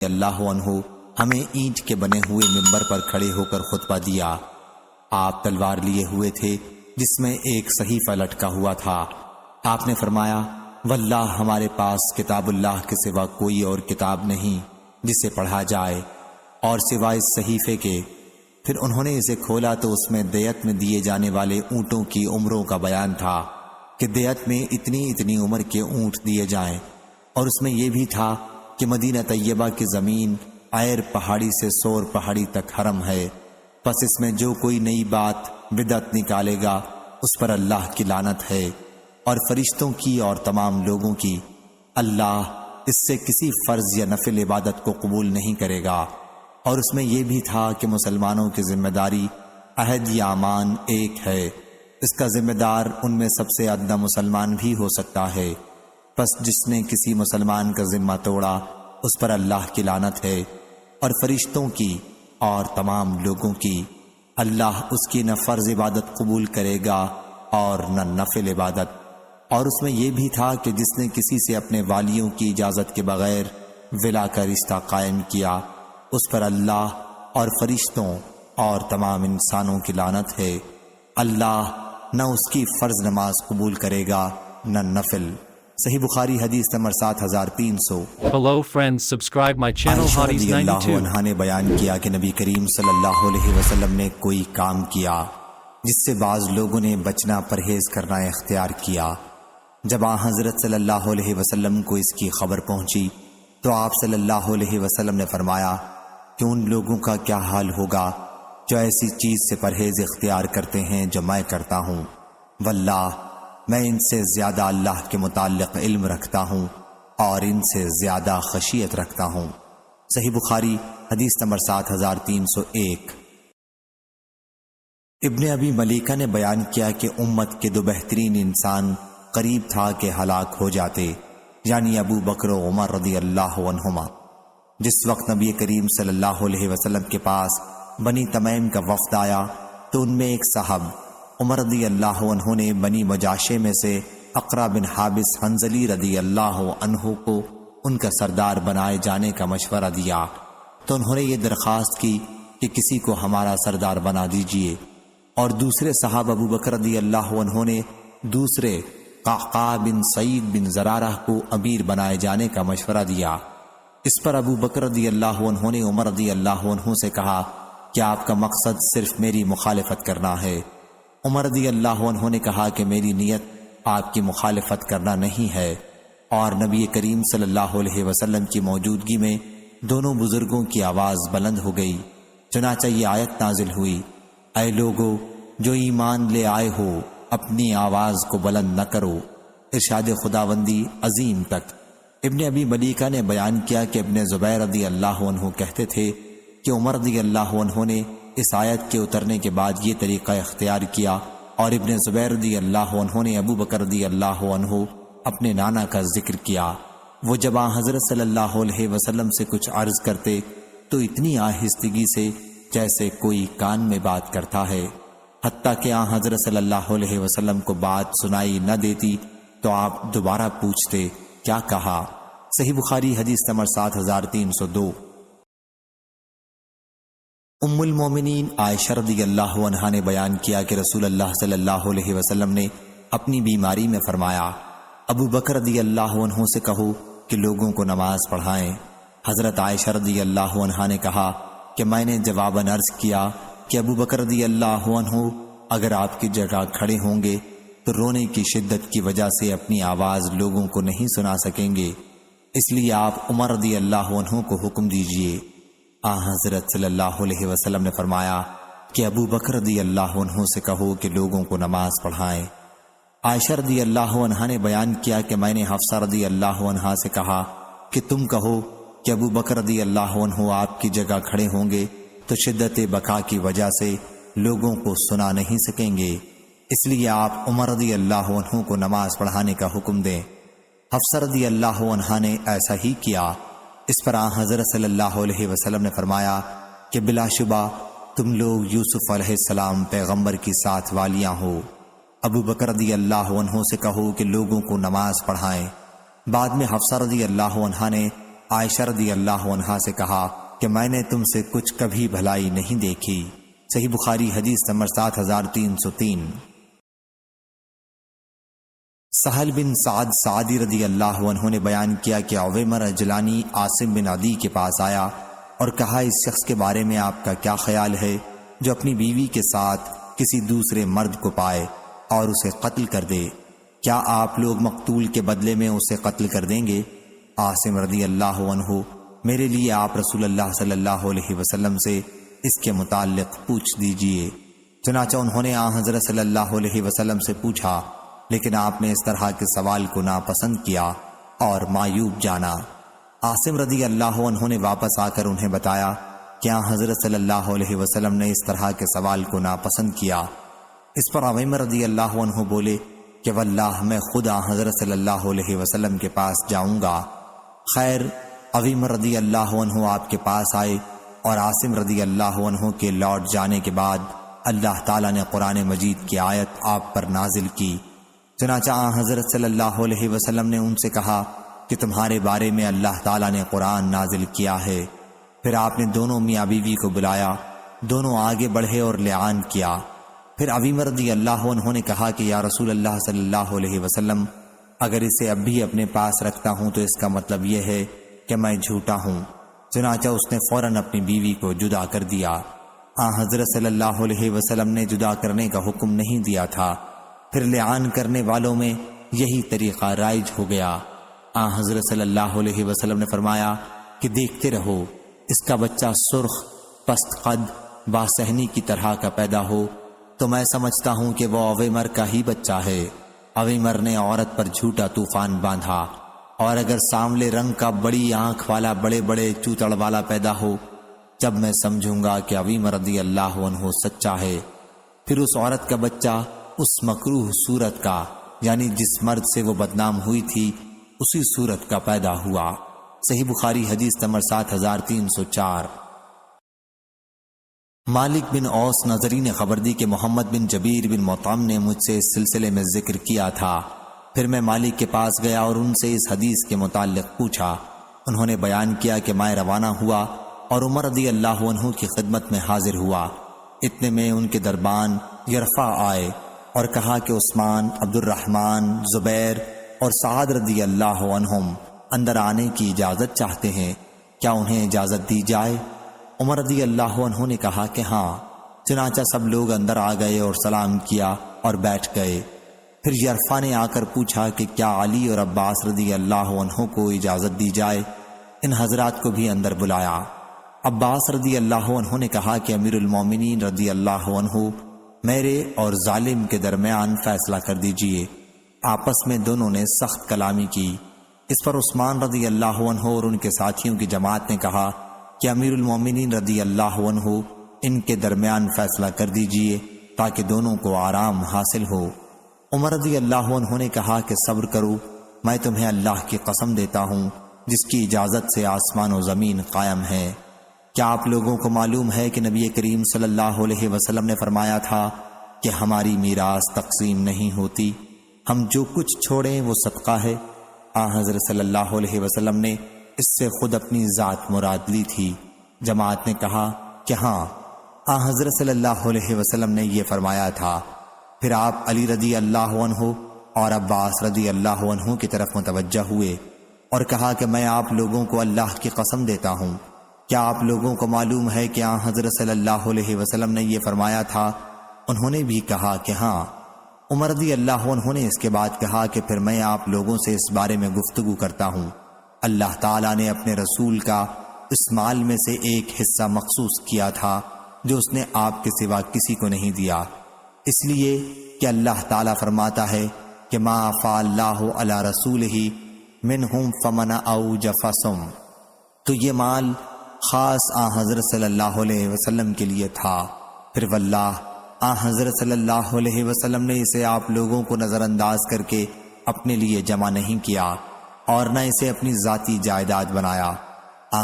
اللہ عنہ ہمیں اینٹ کے بنے ہوئے منبر پر کھڑے ہو کر خطبہ دیا۔ آپ تلوار لیے ہوئے تھے جس میں ایک صحیفہ لٹکا ہوا تھا۔ آپ نے فرمایا واللہ ہمارے پاس کتاب اللہ کے سوا کوئی اور کتاب نہیں جسے پڑھا جائے اور سوائے اس صحیفے کے۔ پھر انہوں نے اسے کھولا تو اس میں دیت میں دیے جانے والے اونٹوں کی عمروں کا بیان تھا کہ دیت میں اتنی اتنی عمر کے اونٹ دیے جائیں، اور اس میں یہ بھی تھا کہ مدینہ طیبہ کی زمین عیر پہاڑی سے سور پہاڑی تک حرم ہے، پس اس میں جو کوئی نئی بات بدعت نکالے گا اس پر اللہ کی لعنت ہے اور فرشتوں کی اور تمام لوگوں کی۔ اللہ اس سے کسی فرض یا نفل عبادت کو قبول نہیں کرے گا۔ اور اس میں یہ بھی تھا کہ مسلمانوں کی ذمہ داری عہد یا امان ایک ہے، اس کا ذمہ دار ان میں سب سے ادنا مسلمان بھی ہو سکتا ہے، پس جس نے کسی مسلمان کا ذمہ توڑا اس پر اللہ کی لعنت ہے اور فرشتوں کی اور تمام لوگوں کی۔ اللہ اس کی نہ فرض عبادت قبول کرے گا اور نہ نفل عبادت۔ اور اس میں یہ بھی تھا کہ جس نے کسی سے اپنے والیوں کی اجازت کے بغیر ولا کا رشتہ قائم کیا اس پر اللہ اور فرشتوں اور تمام انسانوں کی لعنت ہے۔ اللہ نہ اس کی فرض نماز قبول کرے گا نہ نفل۔ صحیح بخاری حدیث نمبر 7300۔ Hello friends, subscribe my channel Aisha Hotties رضی اللہ 92. عنہا نے بیان کیا کہ نبی کریم صلی اللہ علیہ وسلم نے کوئی کام کیا جس سے بعض لوگوں نے بچنا پرہیز کرنا اختیار کیا۔ جب حضرت صلی اللہ علیہ وسلم کو اس کی خبر پہنچی تو آپ صلی اللہ علیہ وسلم نے فرمایا کہ ان لوگوں کا کیا حال ہوگا جو ایسی چیز سے پرہیز اختیار کرتے ہیں جو میں کرتا ہوں، واللہ میں ان سے زیادہ اللہ کے متعلق علم رکھتا ہوں اور ان سے زیادہ خشیت رکھتا ہوں۔ صحیح بخاری حدیث نمبر 7301۔ ابن ابی ملیکہ نے بیان کیا کہ امت کے دو بہترین انسان قریب تھا کہ ہلاک ہو جاتے، یعنی ابو بکر و عمر رضی اللہ عنہما۔ جس وقت نبی کریم صلی اللہ علیہ وسلم کے پاس بنی تمیم کا وفد آیا تو ان میں ایک صاحب عمر رضی اللہ عنہ نے بنی مجاشے میں سے اقرا بن حابس حنظلی رضی اللہ عنہ کو ان کا سردار بنائے جانے کا مشورہ دیا، تو انہوں نے یہ درخواست کی کہ کسی کو ہمارا سردار بنا دیجئے، اور دوسرے صاحب ابو بکر رضی اللہ عنہ نے دوسرے قعقاع بن سعید بن زرارہ کو امیر بنائے جانے کا مشورہ دیا۔ اس پر ابو بکر رضی اللہ عنہ نے عمر رضی اللہ عنہ سے کہا کہ آپ کا مقصد صرف میری مخالفت کرنا ہے۔ عمر رضی اللہ عنہ نے کہا کہ میری نیت آپ کی مخالفت کرنا نہیں ہے، اور نبی کریم صلی اللہ علیہ وسلم کی موجودگی میں دونوں بزرگوں کی آواز بلند ہو گئی، چنانچہ یہ آیت نازل ہوئی، اے لوگو جو ایمان لے آئے ہو اپنی آواز کو بلند نہ کرو، ارشاد خداوندی عظیم تک۔ ابن ابی ملیکہ نے بیان کیا کہ ابن زبیر رضی اللہ عنہ کہتے تھے کہ عمر رضی اللہ عنہ نے اس آیت کے اترنے کے بعد یہ طریقہ اختیار کیا، اور ابن زبیر رضی اللہ عنہ نے ابو بکر رضی اللہ عنہ اپنے نانا کا ذکر کیا۔ وہ جب حضرت صلی اللہ علیہ وسلم سے کچھ عرض کرتے تو اتنی آہستگی سے جیسے کوئی کان میں بات کرتا ہے، حتیٰ کہ حضرت صلی اللہ علیہ وسلم کو بات سنائی نہ دیتی تو آپ دوبارہ پوچھتے کیا کہا۔ صحیح بخاری حدیث نمبر 7302۔ ام المومنین عائشہ رضی اللہ عنہا نے بیان کیا کہ رسول اللہ صلی اللہ علیہ وسلم نے اپنی بیماری میں فرمایا ابو بکر رضی اللہ عنہ سے کہو کہ لوگوں کو نماز پڑھائیں۔ حضرت عائشہ رضی اللہ عنہا نے کہا کہ میں نے جواباً عرض کیا کہ ابو بکر رضی اللہ عنہ اگر آپ کی جگہ کھڑے ہوں گے تو رونے کی شدت کی وجہ سے اپنی آواز لوگوں کو نہیں سنا سکیں گے، اس لیے آپ عمر رضی اللہ عنہ کو حکم دیجئے۔ حضرت صلی اللہ علیہ وسلم نے فرمایا کہ ابو بکر رضی اللہ عنہ سے کہو کہ لوگوں کو نماز پڑھائیں۔ عائشہ رضی اللہ عنہا نے بیان کیا کہ میں نے حفصہ رضی اللہ عنہا سے کہا کہ تم کہو کہ ابو بکر رضی اللہ عنہ آپ کی جگہ کھڑے ہوں گے تو شدت بکا کی وجہ سے لوگوں کو سنا نہیں سکیں گے، اس لیے آپ عمر رضی اللہ عنہ کو نماز پڑھانے کا حکم دیں۔ حفصہ رضی اللہ عنہا نے ایسا ہی کیا۔ اس پر حضرت صلی اللہ علیہ وسلم نے فرمایا کہ بلا شبہ تم لوگ یوسف علیہ السلام پیغمبر کی ساتھ والیاں ہو، ابو بکر رضی اللہ عنہ سے کہو کہ لوگوں کو نماز پڑھائیں۔ بعد میں حفصہ رضی اللہ عنہا نے عائشہ رضی اللہ عنہا سے کہا کہ میں نے تم سے کچھ کبھی بھلائی نہیں دیکھی۔ صحیح بخاری حدیث نمبر 7303۔ سہل بن سعد سعدی رضی اللہ عنہ نے بیان کیا کہ عویمر اجلانی عاصم بن عدی کے پاس آیا اور کہا، اس شخص کے بارے میں آپ کا کیا خیال ہے جو اپنی بیوی کے ساتھ کسی دوسرے مرد کو پائے اور اسے قتل کر دے؟ کیا آپ لوگ مقتول کے بدلے میں اسے قتل کر دیں گے؟ عاصم رضی اللہ عنہ، میرے لیے آپ رسول اللہ صلی اللہ علیہ وسلم سے اس کے متعلق پوچھ دیجئے۔ چنانچہ انہوں نے حضرت صلی اللہ علیہ وسلم سے پوچھا، لیکن آپ نے اس طرح کے سوال کو ناپسند کیا اور معیوب جانا۔ عاصم رضی اللہ عنہ نے واپس آ کر انہیں بتایا کہ حضرت صلی اللہ علیہ وسلم نے اس طرح کے سوال کو ناپسند کیا۔ اس پر عویمر رضی اللہ عنہ بولے کہ واللہ میں خود حضرت صلی اللہ علیہ وسلم کے پاس جاؤں گا۔ خیر، عویمر رضی اللہ عنہ آپ کے پاس آئے اور عاصم رضی اللہ عنہ کے لوٹ جانے کے بعد اللہ تعالیٰ نے قرآن مجید کی آیت آپ پر نازل کی۔ چنانچہ حضرت صلی اللہ علیہ وسلم نے ان سے کہا کہ تمہارے بارے میں اللہ تعالیٰ نے قرآن نازل کیا ہے۔ پھر آپ نے دونوں میاں بیوی کو بلایا، دونوں آگے بڑھے اور لعان کیا۔ پھر عویمر رضی اللہ عنہ نے کہا کہ یا رسول اللہ صلی اللہ علیہ وسلم، اگر اسے اب بھی اپنے پاس رکھتا ہوں تو اس کا مطلب یہ ہے کہ میں جھوٹا ہوں۔ چنانچہ اس نے فوراً اپنی بیوی کو جدا کر دیا۔ حضرت صلی اللہ علیہ وسلم نے جدا کرنے کا حکم نہیں دیا تھا۔ پھر لعان کرنے والوں میں یہی طریقہ رائج ہو گیا۔ حضرت صلی اللہ علیہ وسلم نے فرمایا کہ دیکھتے رہو، اس کا بچہ سرخ، پست قد، باصحنی کی طرح کا پیدا ہو تو میں سمجھتا ہوں کہ وہ عویمر کا ہی بچہ ہے۔ عویمر نے عورت پر جھوٹا طوفان باندھا، اور اگر سانولے رنگ کا بڑی آنکھ والا بڑے بڑے چوتڑ والا پیدا ہو، جب میں سمجھوں گا کہ عویمر رضی اللہ عنہ سچا ہے۔ پھر اس عورت کا بچہ اس مکروہ صورت کا، یعنی جس مرد سے وہ بدنام ہوئی تھی، اسی صورت کا پیدا ہوا۔ صحیح بخاری حدیث نمبر 7304۔ مالک بن اوس نظری نے خبر دی کہ محمد بن جبیر بن مطعم نے مجھ سے اس سلسلے میں ذکر کیا تھا۔ پھر میں مالک کے پاس گیا اور ان سے اس حدیث کے متعلق پوچھا۔ انہوں نے بیان کیا کہ میں روانہ ہوا اور عمر رضی اللہ عنہ کی خدمت میں حاضر ہوا۔ اتنے میں ان کے دربان یرفع آئے اور کہا کہ عثمان، عبد الرحمن، زبیر اور سعد رضی اللہ عنہم اندر آنے کی اجازت چاہتے ہیں، کیا انہیں اجازت دی جائے؟ عمر رضی اللہ عنہ نے کہا کہ ہاں۔ چنانچہ سب لوگ اندر آ گئے اور سلام کیا اور بیٹھ گئے۔ پھر یرفع نے آ کر پوچھا کہ کیا علی اور عباس رضی اللہ عنہ کو اجازت دی جائے؟ ان حضرات کو بھی اندر بلایا۔ عباس رضی اللہ عنہ نے کہا کہ امیر المومنین رضی اللہ عنہ، میرے اور ظالم کے درمیان فیصلہ کر دیجئے۔ آپس میں دونوں نے سخت کلامی کی۔ اس پر عثمان رضی اللہ عنہ اور ان کے ساتھیوں کی جماعت نے کہا کہ امیر المومنین رضی اللہ عنہ ان کے درمیان فیصلہ کر دیجئے تاکہ دونوں کو آرام حاصل ہو۔ عمر رضی اللہ عنہ نے کہا کہ صبر کرو، میں تمہیں اللہ کی قسم دیتا ہوں جس کی اجازت سے آسمان و زمین قائم ہے۔ کیا آپ لوگوں کو معلوم ہے کہ نبی کریم صلی اللہ علیہ وسلم نے فرمایا تھا کہ ہماری میراث تقسیم نہیں ہوتی، ہم جو کچھ چھوڑیں وہ صدقہ ہے؟ حضرت صلی اللہ علیہ وسلم نے اس سے خود اپنی ذات مراد لی تھی۔ جماعت نے کہا کہ ہاں، حضرت صلی اللہ علیہ وسلم نے یہ فرمایا تھا۔ پھر آپ علی رضی اللہ عنہ اور عباس رضی اللہ عنہ کی طرف متوجہ ہوئے اور کہا کہ میں آپ لوگوں کو اللہ کی قسم دیتا ہوں، کیا آپ لوگوں کو معلوم ہے کہ حضرت صلی اللہ علیہ وسلم نے یہ فرمایا تھا؟ انہوں نے بھی کہا کہ ہاں۔ عمر رضی اللہ عنہ نے اس کے بعد کہا کہ پھر میں آپ لوگوں سے اس بارے میں گفتگو کرتا ہوں۔ اللہ تعالیٰ نے اپنے رسول کا اس مال میں سے ایک حصہ مخصوص کیا تھا جو اس نے آپ کے سوا کسی کو نہیں دیا، اس لیے کہ اللہ تعالیٰ فرماتا ہے کہ ما افاء اللہ علی رسولہ منہم فمن اوجف فسم، تو یہ مال خاص حضرت صلی اللہ علیہ وسلم کے لیے تھا۔ پھر واللہ حضرت صلی اللہ علیہ وسلم نے اسے آپ لوگوں کو نظر انداز کر کے اپنے لیے جمع نہیں کیا اور نہ اسے اپنی ذاتی جائیداد بنایا۔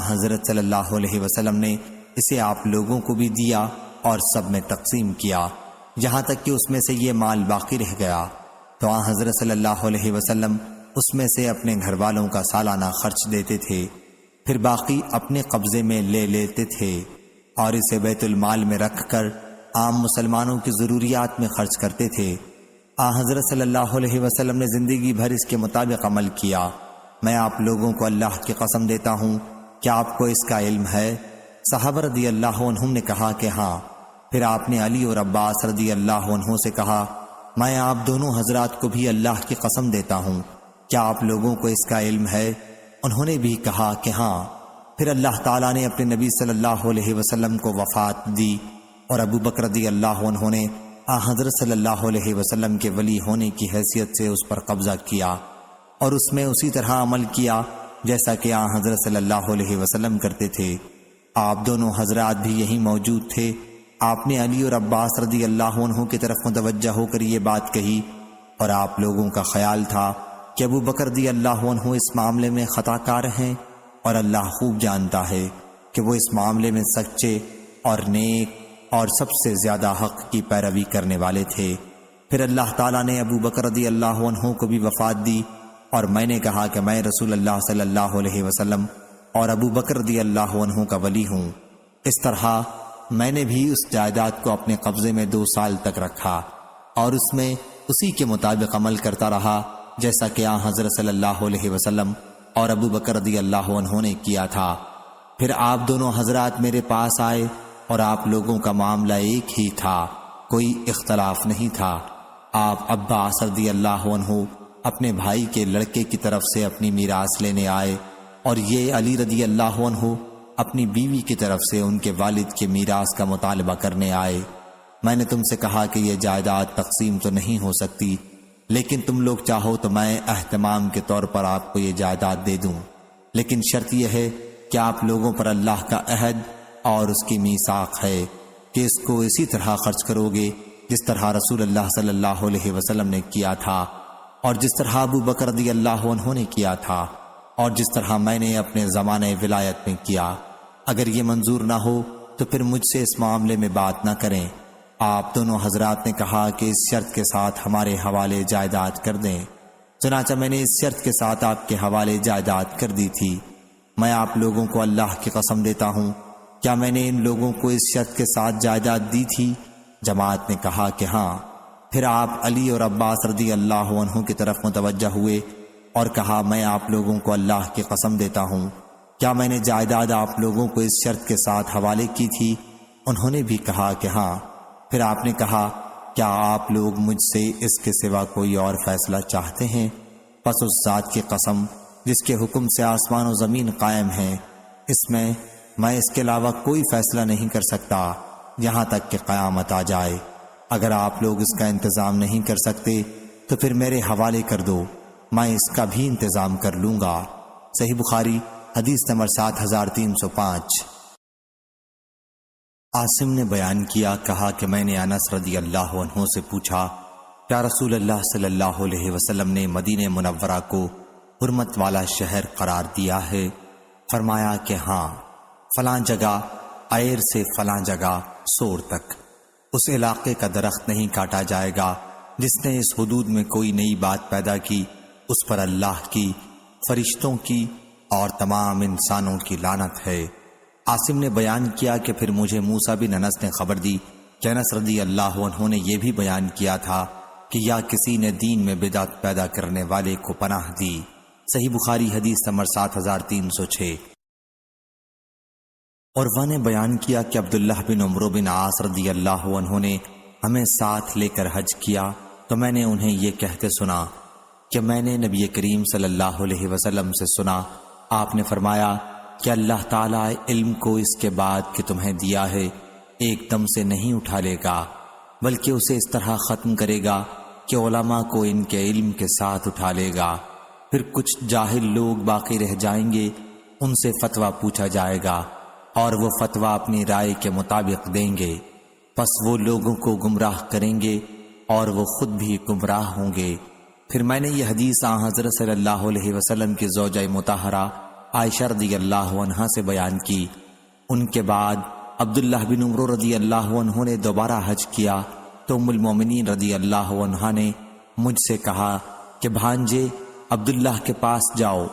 حضرت صلی اللہ علیہ وسلم نے اسے آپ لوگوں کو بھی دیا اور سب میں تقسیم کیا، یہاں تک کہ اس میں سے یہ مال باقی رہ گیا تو حضرت صلی اللہ علیہ وسلم اس میں سے اپنے گھر والوں کا سالانہ خرچ دیتے تھے۔ پھر باقی اپنے قبضے میں لے لیتے تھے اور اسے بیت المال میں رکھ کر عام مسلمانوں کی ضروریات میں خرچ کرتے تھے۔ حضرت صلی اللہ علیہ وسلم نے زندگی بھر اس کے مطابق عمل کیا۔ میں آپ لوگوں کو اللہ کی قسم دیتا ہوں کہ آپ کو اس کا علم ہے؟ صحابہ رضی اللہ عنہم نے کہا کہ ہاں۔ پھر آپ نے علی اور عباس رضی اللہ عنہ سے کہا میں آپ دونوں حضرات کو بھی اللہ کی قسم دیتا ہوں، کیا آپ لوگوں کو اس کا علم ہے؟ انہوں نے بھی کہا کہ ہاں۔ پھر اللہ تعالیٰ نے اپنے نبی صلی اللہ علیہ وسلم کو وفات دی اور ابو بکر رضی اللہ عنہ نے حضرت صلی اللہ علیہ وسلم کے ولی ہونے کی حیثیت سے اس پر قبضہ کیا اور اس میں اسی طرح عمل کیا جیسا کہ حضرت صلی اللہ علیہ وسلم کرتے تھے۔ آپ دونوں حضرات بھی یہیں موجود تھے۔ آپ نے علی اور عباس رضی اللہ عنہ کی طرف متوجہ ہو کر یہ بات کہی اور آپ لوگوں کا خیال تھا کہ ابو بکر رضی اللہ عنہ اس معاملے میں خطا کار ہیں اور اللہ خوب جانتا ہے کہ وہ اس معاملے میں سچے اور نیک اور سب سے زیادہ حق کی پیروی کرنے والے تھے۔ پھر اللہ تعالیٰ نے ابو بکر رضی اللہ عنہ کو بھی وفات دی اور میں نے کہا کہ میں رسول اللہ صلی اللہ علیہ وسلم اور ابو بکر رضی اللہ عنہ کا ولی ہوں۔ اس طرح میں نے بھی اس جائیداد کو اپنے قبضے میں 2 سال تک رکھا اور اس میں اسی کے مطابق عمل کرتا رہا جیسا کہ حضرت صلی اللہ علیہ وسلم اور ابو بکر رضی اللہ عنہ نے کیا تھا۔ پھر آپ دونوں حضرات میرے پاس آئے اور آپ لوگوں کا معاملہ ایک ہی تھا، کوئی اختلاف نہیں تھا۔ آپ عباس رضی اللہ عنہ اپنے بھائی کے لڑکے کی طرف سے اپنی میراث لینے آئے اور یہ علی رضی اللہ عنہ اپنی بیوی کی طرف سے ان کے والد کے میراث کا مطالبہ کرنے آئے۔ میں نے تم سے کہا کہ یہ جائیداد تقسیم تو نہیں ہو سکتی، لیکن تم لوگ چاہو تو میں اہتمام کے طور پر آپ کو یہ جائیداد دے دوں، لیکن شرط یہ ہے کہ آپ لوگوں پر اللہ کا عہد اور اس کی میثاق ہے کہ اس کو اسی طرح خرچ کرو گے جس طرح رسول اللہ صلی اللہ علیہ وسلم نے کیا تھا اور جس طرح ابو بکر رضی اللہ عنہ نے کیا تھا اور جس طرح میں نے اپنے زمانے ولایت میں کیا۔ اگر یہ منظور نہ ہو تو پھر مجھ سے اس معاملے میں بات نہ کریں۔ آپ دونوں حضرات نے کہا کہ اس شرط کے ساتھ ہمارے حوالے جائیداد کر دیں۔ چنانچہ میں نے اس شرط کے ساتھ آپ کے حوالے جائیداد کر دی تھی۔ میں آپ لوگوں کو اللہ کی قسم دیتا ہوں، کیا میں نے ان لوگوں کو اس شرط کے ساتھ جائیداد دی تھی؟ جماعت نے کہا کہ ہاں۔ پھر آپ علی اور عباس رضی اللہ عنہ کی طرف متوجہ ہوئے اور کہا میں آپ لوگوں کو اللہ کی قسم دیتا ہوں، کیا میں نے جائیداد آپ لوگوں کو اس شرط کے ساتھ حوالے کی تھی؟ انہوں نے بھی کہا کہ ہاں۔ پھر آپ نے کہا کیا آپ لوگ مجھ سے اس کے سوا کوئی اور فیصلہ چاہتے ہیں؟ پس اس ذات کی قسم جس کے حکم سے آسمان و زمین قائم ہیں، اس میں اس کے علاوہ کوئی فیصلہ نہیں کر سکتا یہاں تک کہ قیامت آ جائے۔ اگر آپ لوگ اس کا انتظام نہیں کر سکتے تو پھر میرے حوالے کر دو، میں اس کا بھی انتظام کر لوں گا۔ صحیح بخاری حدیث نمبر 7305۔ عاصم نے بیان کیا، کہا کہ میں نے انس رضی اللہ عنہ سے پوچھا کیا رسول اللہ صلی اللہ علیہ وسلم نے مدینہ منورہ کو حرمت والا شہر قرار دیا ہے؟ فرمایا کہ ہاں، فلاں جگہ عیر سے فلاں جگہ سور تک اس علاقے کا درخت نہیں کاٹا جائے گا جس نے اس حدود میں کوئی نئی بات پیدا کی، اس پر اللہ کی، فرشتوں کی اور تمام انسانوں کی لعنت ہے۔ عاصم نے بیان کیا کہ پھر مجھے موسیٰ بن انس نے خبر دی کہ انس رضی اللہ عنہ نے یہ بھی بیان کیا تھا کہ یا کسی نے دین میں بدعت پیدا کرنے والے کو پناہ دی۔ صحیح بخاری حدیث نمبر 7306۔ عروہ نے بیان کیا کہ عبداللہ بن عمرو بن عاص رضی اللہ عنہ نے ہمیں ساتھ لے کر حج کیا تو میں نے انہیں یہ کہتے سنا کہ میں نے نبی کریم صلی اللہ علیہ وسلم سے سنا، آپ نے فرمایا کہ اللہ تعالیٰ علم کو اس کے بعد کہ تمہیں دیا ہے ایک دم سے نہیں اٹھا لے گا، بلکہ اسے اس طرح ختم کرے گا کہ علماء کو ان کے علم کے ساتھ اٹھا لے گا۔ پھر کچھ جاہل لوگ باقی رہ جائیں گے، ان سے فتویٰ پوچھا جائے گا اور وہ فتویٰ اپنی رائے کے مطابق دیں گے، پس وہ لوگوں کو گمراہ کریں گے اور وہ خود بھی گمراہ ہوں گے۔ پھر میں نے یہ حدیث حضرت صلی اللہ علیہ وسلم کی زوجہ مطہرہ عائشہ رضی اللہ عنہا سے بیان کی۔ ان کے بعد عبداللہ بن عمرو رضی اللہ عنہ نے دوبارہ حج کیا تو ام المومنین رضی اللہ عنہا نے مجھ سے کہا کہ بھانجے عبداللہ کے پاس جاؤ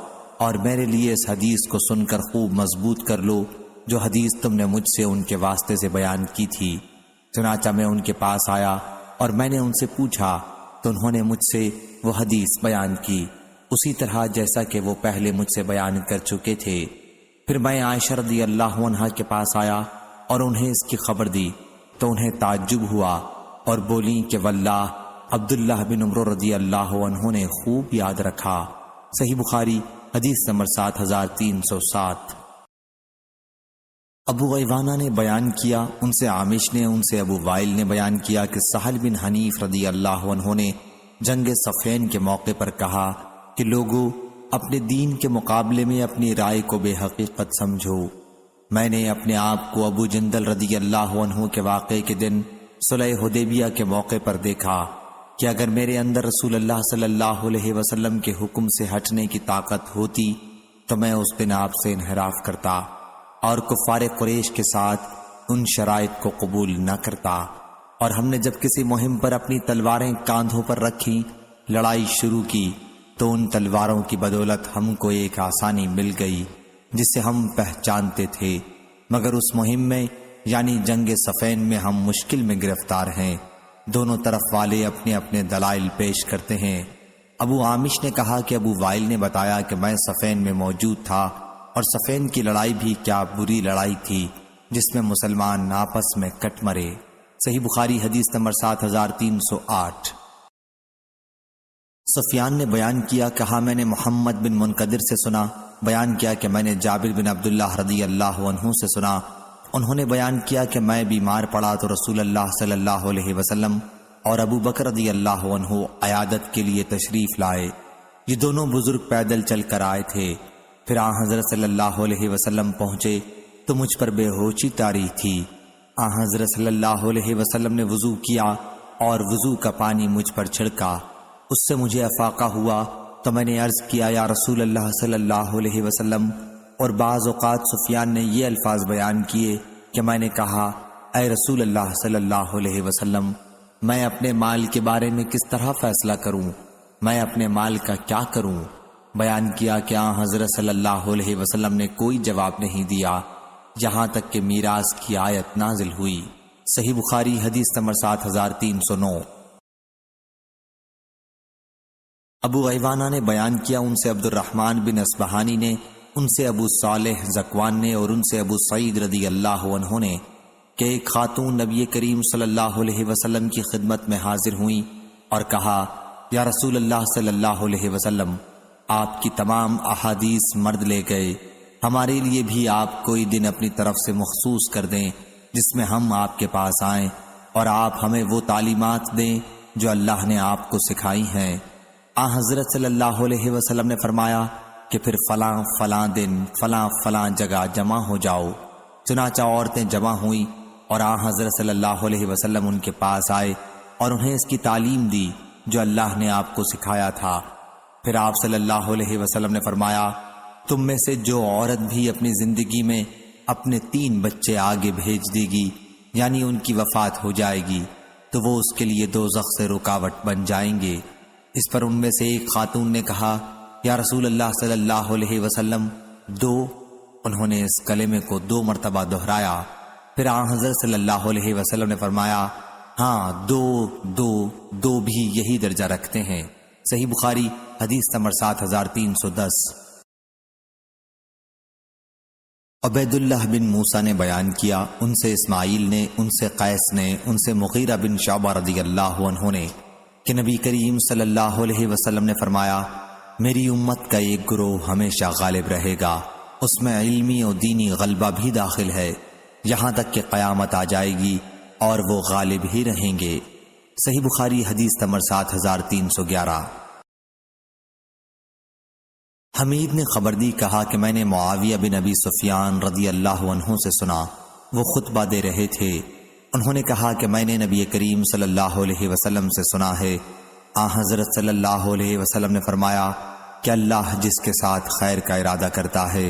اور میرے لیے اس حدیث کو سن کر خوب مضبوط کر لو جو حدیث تم نے مجھ سے ان کے واسطے سے بیان کی تھی۔ چنانچہ میں ان کے پاس آیا اور میں نے ان سے پوچھا تو انہوں نے مجھ سے وہ حدیث بیان کی اسی طرح جیسا کہ وہ پہلے مجھ سے بیان کر چکے تھے۔ پھر میں عائشہ رضی اللہ عنہا کے پاس آیا اور انہیں اس کی خبر دی تو انہیں تعجب ہوا اور بولیں کہ واللہ عبداللہ بن عمر رضی اللہ عنہ نے خوب یاد رکھا۔ صحیح بخاری حدیث نمبر 7307۔ ابو غیوانہ نے بیان کیا ان سے عامش نے ان سے ابو وائل نے بیان کیا کہ سہل بن حنیف رضی اللہ عنہ نے جنگ صفین کے موقع پر کہا کہ لوگوں اپنے دین کے مقابلے میں اپنی رائے کو بے حقیقت سمجھو۔ میں نے اپنے آپ کو ابو جندل رضی اللہ عنہ کے واقعے کے دن صلح حدیبیہ کے موقع پر دیکھا کہ اگر میرے اندر رسول اللہ صلی اللہ علیہ وسلم کے حکم سے ہٹنے کی طاقت ہوتی تو میں اس دن آپ سے انحراف کرتا اور کفار قریش کے ساتھ ان شرائط کو قبول نہ کرتا، اور ہم نے جب کسی مہم پر اپنی تلواریں کاندھوں پر رکھی لڑائی شروع کی تو ان تلواروں کی بدولت ہم کو ایک آسانی مل گئی جسے ہم پہچانتے تھے، مگر اس مہم میں یعنی جنگ صفین میں ہم مشکل میں گرفتار ہیں۔ دونوں طرف والے اپنے اپنے دلائل پیش کرتے ہیں۔ ابو عامش نے کہا کہ ابو وائل نے بتایا کہ میں صفین میں موجود تھا اور صفین کی لڑائی بھی کیا بری لڑائی تھی جس میں مسلمان آپس میں کٹ مرے۔ صحیح بخاری حدیث نمبر 7308۔ سفیان نے بیان کیا کہا میں نے محمد بن منقدر سے سنا، بیان کیا کہ میں نے جابر بن عبداللہ رضی اللہ عنہ سے سنا، انہوں نے بیان کیا کہ میں بیمار پڑا تو رسول اللہ صلی اللہ علیہ وسلم اور ابو بکر رضی اللہ عنہ عیادت کے لیے تشریف لائے۔ یہ دونوں بزرگ پیدل چل کر آئے تھے۔ پھر حضرت صلی اللہ علیہ وسلم پہنچے تو مجھ پر بے ہوشی طاری تھی۔ حضرت صلی اللہ علیہ وسلم نے وضو کیا اور وضو کا پانی مجھ پر چھڑکا، اس سے مجھے افاقہ ہوا تو میں نے عرض کیا یا رسول اللہ صلی اللہ علیہ وسلم، اور بعض اوقات سفیان نے یہ الفاظ بیان کیے کہ میں نے کہا اے رسول اللہ صلی اللہ علیہ وسلم، میں اپنے مال کے بارے میں کس طرح فیصلہ کروں، میں اپنے مال کا کیا کروں؟ بیان کیا کہ حضرت صلی اللہ علیہ وسلم نے کوئی جواب نہیں دیا یہاں تک کہ میراث کی آیت نازل ہوئی۔ صحیح بخاری حدیث نمبر 7309۔ ابو غیوانہ نے بیان کیا ان سے عبد الرحمن بن اصبہانی نے، ان سے ابو صالح زکوان نے اور ان سے ابو سعید رضی اللہ عنہ نے کہ ایک خاتون نبی کریم صلی اللہ علیہ وسلم کی خدمت میں حاضر ہوئیں اور کہا یا رسول اللہ صلی اللہ علیہ وسلم، آپ کی تمام احادیث مرد لے گئے، ہمارے لیے بھی آپ کوئی دن اپنی طرف سے مخصوص کر دیں جس میں ہم آپ کے پاس آئیں اور آپ ہمیں وہ تعلیمات دیں جو اللہ نے آپ کو سکھائی ہیں۔ حضرت صلی اللہ علیہ وسلم نے فرمایا کہ پھر فلاں فلاں دن فلاں فلاں جگہ جمع ہو جاؤ۔ چنانچہ عورتیں جمع ہوئیں اور حضرت صلی اللہ علیہ وسلم ان کے پاس آئے اور انہیں اس کی تعلیم دی جو اللہ نے آپ کو سکھایا تھا۔ پھر آپ صلی اللہ علیہ وسلم نے فرمایا تم میں سے جو عورت بھی اپنی زندگی میں اپنے 3 بچے آگے بھیج دے گی یعنی ان کی وفات ہو جائے گی تو وہ اس کے لیے دوزخ سے رکاوٹ بن جائیں گے۔ اس پر ان میں سے ایک خاتون نے کہا یا رسول اللہ صلی اللہ علیہ وسلم 2؟ انہوں نے اس کلمے کو 2 مرتبہ دہرایا۔ پھر حضرت صلی اللہ علیہ وسلم نے فرمایا ہاں 2 بھی یہی درجہ رکھتے ہیں۔ صحیح بخاری حدیث نمبر 7310۔ عبید اللہ بن موسیٰ نے بیان کیا ان سے اسماعیل نے، ان سے قیس نے، ان سے مغیرہ بن شعبہ رضی اللہ عنہ نے کہ نبی کریم صلی اللہ علیہ وسلم نے فرمایا میری امت کا ایک گروہ ہمیشہ غالب رہے گا، اس میں علمی اور دینی غلبہ بھی داخل ہے یہاں تک کہ قیامت آ جائے گی اور وہ غالب ہی رہیں گے۔ صحیح بخاری حدیث نمبر 7311۔ حمید نے خبر دی کہا کہ میں نے معاویہ بن ابی سفیان رضی اللہ عنہ سے سنا، وہ خطبہ دے رہے تھے۔ انہوں نے کہا کہ میں نے نبی کریم صلی اللہ علیہ وسلم سے سنا ہے، حضرت صلی اللہ علیہ وسلم نے فرمایا کہ اللہ جس کے ساتھ خیر کا ارادہ کرتا ہے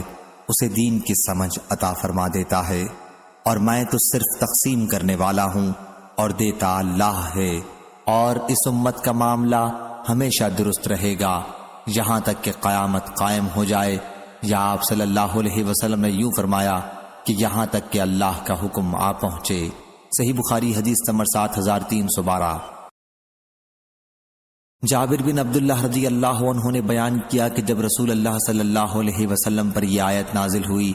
اسے دین کی سمجھ عطا فرما دیتا ہے، اور میں تو صرف تقسیم کرنے والا ہوں اور دیتا اللہ ہے، اور اس امت کا معاملہ ہمیشہ درست رہے گا یہاں تک کہ قیامت قائم ہو جائے، یا آپ صلی اللہ علیہ وسلم نے یوں فرمایا کہ یہاں تک کہ اللہ کا حکم آ پہنچے۔ صحیح بخاری حدیث نمبر 7312۔ جابر بن عبداللہ رضی اللہ عنہ نے بیان کیا کہ جب رسول اللہ صلی اللہ علیہ وسلم پر یہ آیت نازل ہوئی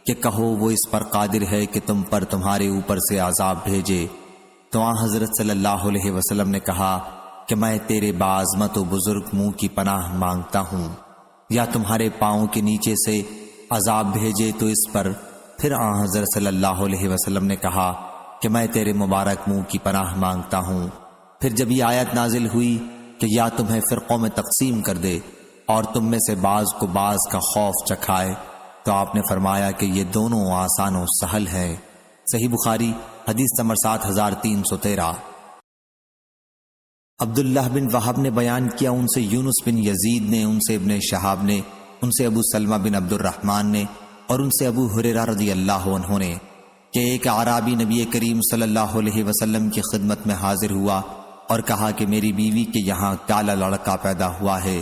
کہ کہو وہ اس پر قادر ہے کہ تم پر تمہارے اوپر سے عذاب بھیجے، تو آن حضرت صلی اللہ علیہ وسلم نے کہا کہ میں تیرے باعظمت و بزرگ منہ کی پناہ مانگتا ہوں، یا تمہارے پاؤں کے نیچے سے عذاب بھیجے تو اس پر۔ پھر آن حضرت صلی اللہ علیہ وسلم نے کہا کہ میں تیرے مبارک منہ کی پناہ مانگتا ہوں۔ پھر جب یہ آیت نازل ہوئی کہ یا تمہیں فرقوں میں تقسیم کر دے اور تم میں سے بعض کو بعض کا خوف چکھائے، تو آپ نے فرمایا کہ یہ دونوں آسان و سہل ہیں۔ صحیح بخاری حدیث نمبر 7313۔ عبداللہ بن وہب نے بیان کیا، ان سے یونس بن یزید نے، ان سے ابن شہاب نے، ان سے ابو سلمہ بن عبد الرحمن نے، اور ان سے ابو ہریرہ رضی اللہ عنہ نے کہ ایک اعرابی نبی کریم صلی اللہ علیہ وسلم کی خدمت میں حاضر ہوا اور کہا کہ میری بیوی کے یہاں کالا لڑکا پیدا ہوا ہے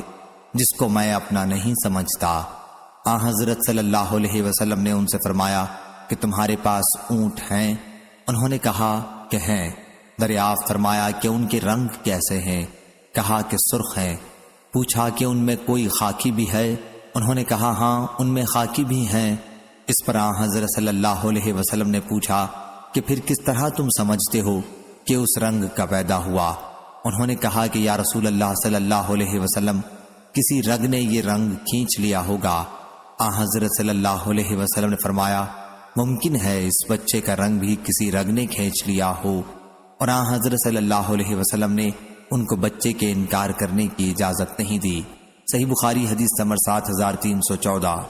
جس کو میں اپنا نہیں سمجھتا۔ آن حضرت صلی اللہ علیہ وسلم نے ان سے فرمایا کہ تمہارے پاس اونٹ ہیں؟ انہوں نے کہا کہ ہیں۔ دریافت فرمایا کہ ان کے رنگ کیسے ہیں؟ کہا کہ سرخ ہیں۔ پوچھا کہ ان میں کوئی خاکی بھی ہے؟ انہوں نے کہا ہاں ان میں خاکی بھی ہیں۔ اس پر آن حضرت صلی اللہ علیہ وسلم نے پوچھا کہ پھر کس طرح تم سمجھتے ہو کہ اس رنگ کا پیدا ہوا؟ انہوں نے کہا کہ یا رسول اللہ صلی اللہ علیہ وسلم، کسی رگ نے یہ رنگ کھینچ لیا ہوگا۔ آن حضرت صلی اللہ علیہ وسلم نے فرمایا ممکن ہے اس بچے کا رنگ بھی کسی رگ نے کھینچ لیا ہو، اور آن حضرت صلی اللہ علیہ وسلم نے ان کو بچے کے انکار کرنے کی اجازت نہیں دی۔ صحیح بخاری حدیث نمبر 7314۔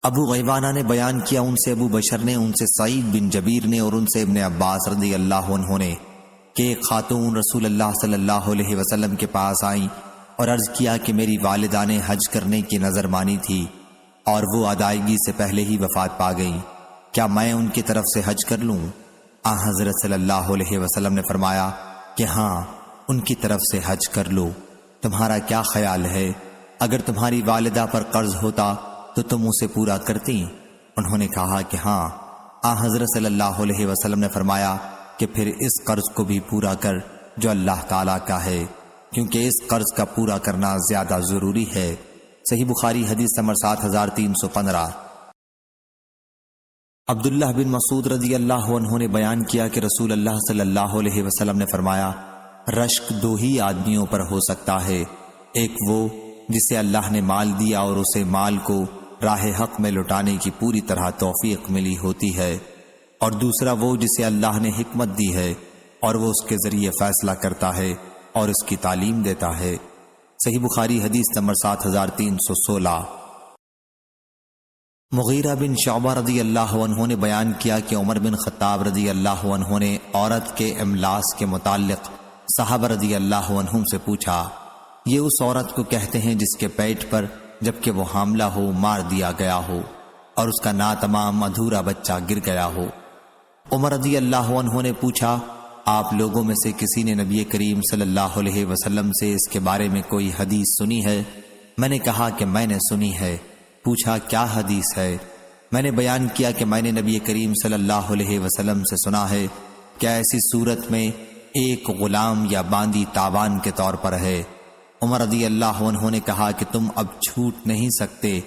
ابو غیوانہ نے بیان کیا، ان سے ابو بشر نے، ان سے سعید بن جبیر نے، اور ان سے ابن عباس رضی اللہ عنہ نے کہ ایک خاتون رسول اللہ صلی اللہ علیہ وسلم کے پاس آئیں اور عرض کیا کہ میری والدہ نے حج کرنے کی نظر مانی تھی اور وہ ادائیگی سے پہلے ہی وفات پا گئیں، کیا میں ان کی طرف سے حج کر لوں؟ آن حضرت صلی اللہ علیہ وسلم نے فرمایا کہ ہاں ان کی طرف سے حج کر لو۔ تمہارا کیا خیال ہے، اگر تمہاری والدہ پر قرض ہوتا تو تم اسے پورا کرتی؟ انہوں نے کہا کہ ہاں۔ آن حضرت صلی اللہ علیہ وسلم نے فرمایا کہ پھر اس قرض کو بھی پورا کر جو اللہ تعالیٰ کا ہے، کیونکہ اس قرض کا پورا کرنا زیادہ ضروری ہے۔ صحیح بخاری حدیث نمبر 7315۔ عبداللہ بن مسعود رضی اللہ عنہ نے بیان کیا کہ رسول اللہ صلی اللہ علیہ وسلم نے فرمایا رشک دو ہی آدمیوں پر ہو سکتا ہے، ایک وہ جسے اللہ نے مال دیا اور اسے مال کو راہ حق میں لٹانے کی پوری طرح توفیق ملی ہوتی ہے، اور دوسرا وہ جسے اللہ نے حکمت دی ہے اور وہ اس کے ذریعے فیصلہ کرتا ہے اور اس کی تعلیم دیتا ہے۔ صحیح بخاری حدیث نمبر 7316۔ مغیرہ بن شعبہ رضی اللہ عنہ نے بیان کیا کہ عمر بن خطاب رضی اللہ عنہ نے عورت کے املاس کے متعلق صحابہ رضی اللہ عنہم سے پوچھا، یہ اس عورت کو کہتے ہیں جس کے پیٹ پر جبکہ وہ حاملہ ہو مار دیا گیا ہو اور اس کا ناتمام ادھورا بچہ گر گیا ہو۔ عمر رضی اللہ عنہ نے پوچھا، آپ لوگوں میں سے کسی نے نبی کریم صلی اللہ علیہ وسلم سے اس کے بارے میں کوئی حدیث سنی ہے؟ میں نے کہا کہ میں نے سنی ہے۔ پوچھا کیا حدیث ہے؟ میں نے بیان کیا کہ میں نے نبی کریم صلی اللہ علیہ وسلم سے سنا ہے کہ ایسی صورت میں ایک غلام یا باندی تاوان کے طور پر ہے۔ عمر رضی اللہ عنہ نے کہا کہ تم اب چھوٹ نہیں سکتے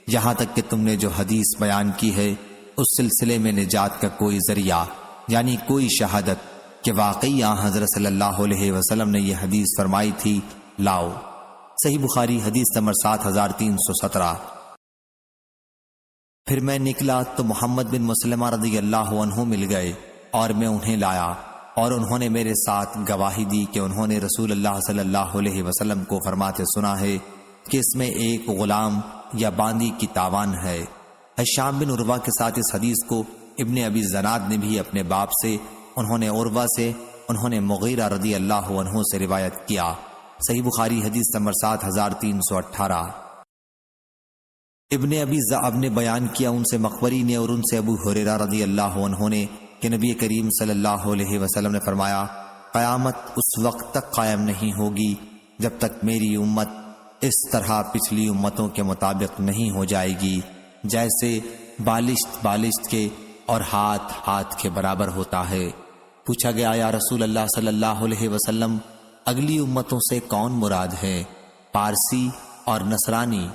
یہاں تک کہ تم نے جو حدیث بیان کی ہے اس سلسلے میں نجات کا کوئی ذریعہ یعنی کوئی شہادت کہ واقعی آن حضرت صلی اللہ علیہ وسلم نے یہ حدیث فرمائی تھی لاؤ۔ صحیح بخاری حدیث نمبر 7317۔ پھر میں نکلا تو محمد بن مسلمہ رضی اللہ عنہ مل گئے اور میں انہیں لایا، اور انہوں نے میرے ساتھ گواہی دی کہ انہوں نے رسول اللہ صلی اللہ علیہ وسلم کو فرماتے سنا ہے کہ اس میں ایک غلام یا باندی کی تاوان ہے۔ ہشام بن عروہ کے ساتھ اس حدیث کو ابن ابی زناد نے بھی اپنے باپ سے، انہوں نے عروہ سے، انہوں نے مغیرہ رضی اللہ عنہ سے روایت کیا۔ صحیح بخاری حدیث نمبر 7318۔ ابن ابی ذئب نے بیان کیا، ان سے مقبری نے اور ان سے ابو ہریرہ رضی اللہ عنہ نے کہ نبی کریم صلی اللہ علیہ وسلم نے فرمایا قیامت اس وقت تک قائم نہیں ہوگی جب تک میری امت اس طرح پچھلی امتوں کے مطابق نہیں ہو جائے گی جیسے بالشت بالشت کے اور ہاتھ ہاتھ کے برابر ہوتا ہے۔ پوچھا گیا یا رسول اللہ صلی اللہ علیہ وسلم اگلی امتوں سے کون مراد ہے؟ پارسی اور نصرانی؟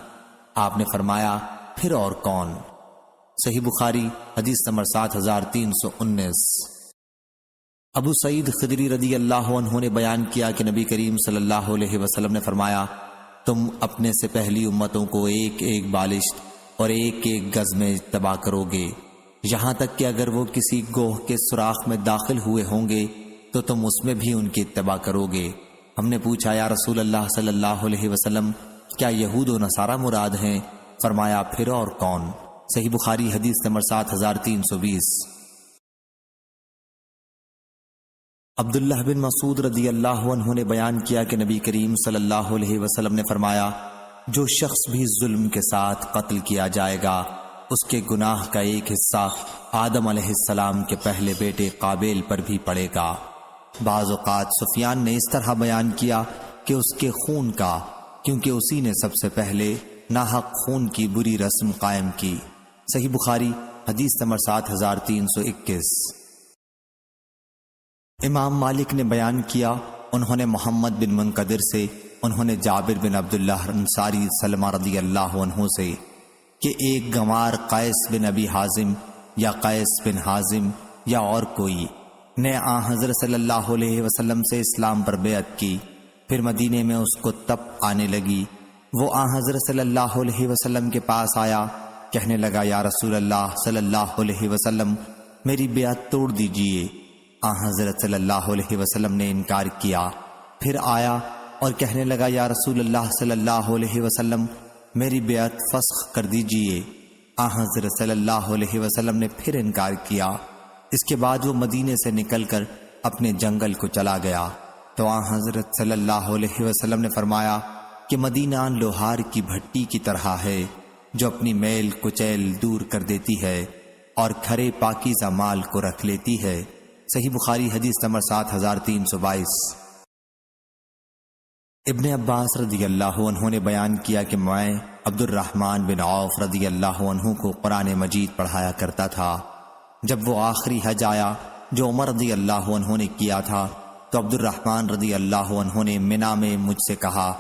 آپ نے فرمایا پھر اور کون؟ صحیح بخاری حدیث نمبر 7319۔ ابو سعید خدری رضی اللہ عنہ نے بیان کیا کہ نبی کریم صلی اللہ علیہ وسلم نے فرمایا تم اپنے سے پہلی امتوں کو ایک ایک بالشت اور ایک ایک گز میں تباہ کرو گے، یہاں تک کہ اگر وہ کسی گوہ کے سوراخ میں داخل ہوئے ہوں گے تو تم اس میں بھی ان کی اتباع کرو گے۔ ہم نے پوچھا یا رسول اللہ صلی اللہ علیہ وسلم کیا یہود و نصارہ مراد ہیں؟ فرمایا پھر اور کون؟ صحیح بخاری حدیث نمبر 7320۔ عبداللہ بن مسعود رضی اللہ عنہ نے بیان کیا کہ نبی کریم صلی اللہ علیہ وسلم نے فرمایا جو شخص بھی ظلم کے ساتھ قتل کیا جائے گا اس کے گناہ کا ایک حصہ آدم علیہ السلام کے پہلے بیٹے قابیل پر بھی پڑے گا۔ بعض اوقات سفیان نے اس طرح بیان کیا کہ اس کے خون کا، کیونکہ اسی نے سب سے پہلے ناحق خون کی بری رسم قائم کی۔ صحیح بخاری حدیث نمبر 7321۔ امام مالک نے بیان کیا انہوں نے محمد بن منقدر سے، انہوں نے جابر بن عبداللہ انصاری سلمہ رضی اللہ عنہ سے کہ ایک گنوار قیس بن ابی حازم یا قیس بن حازم یا اور کوئی نے حضرت صلی اللہ علیہ وسلم سے اسلام پر بیعت کی، پھر مدینے میں اس کو تپ آنے لگی، وہ حضرت صلی اللہ علیہ وسلم کے پاس آیا، کہنے لگا یا رسول اللہ صلی اللہ علیہ وسلم میری بیعت توڑ دیجئے۔ حضرت صلی اللہ علیہ وسلم نے انکار کیا، پھر آیا اور کہنے لگا یا رسول اللہ صلی اللہ علیہ وسلم میری بیعت فسخ کر دیجئے۔ حضرت صلی اللہ علیہ وسلم نے پھر انکار کیا۔ اس کے بعد وہ مدینے سے نکل کر اپنے جنگل کو چلا گیا تو حضرت صلی اللہ علیہ وسلم نے فرمایا کہ مدینہ لوہار کی بھٹی کی طرح ہے جو اپنی میل کچیل دور کر دیتی ہے اور کھرے پاکیزہ مال کو رکھ لیتی ہے۔ صحیح بخاری حدیث نمبر 7322۔ ابن عباس رضی اللہ عنہ نے بیان کیا کہ میں عبد الرحمن بن عوف رضی اللہ عنہ کو قرآن مجید پڑھایا کرتا تھا۔ جب وہ آخری حج آیا جو عمر رضی اللہ عنہ نے کیا تھا تو عبد الرحمن رضی اللہ عنہ نے منا میں مجھ سے کہا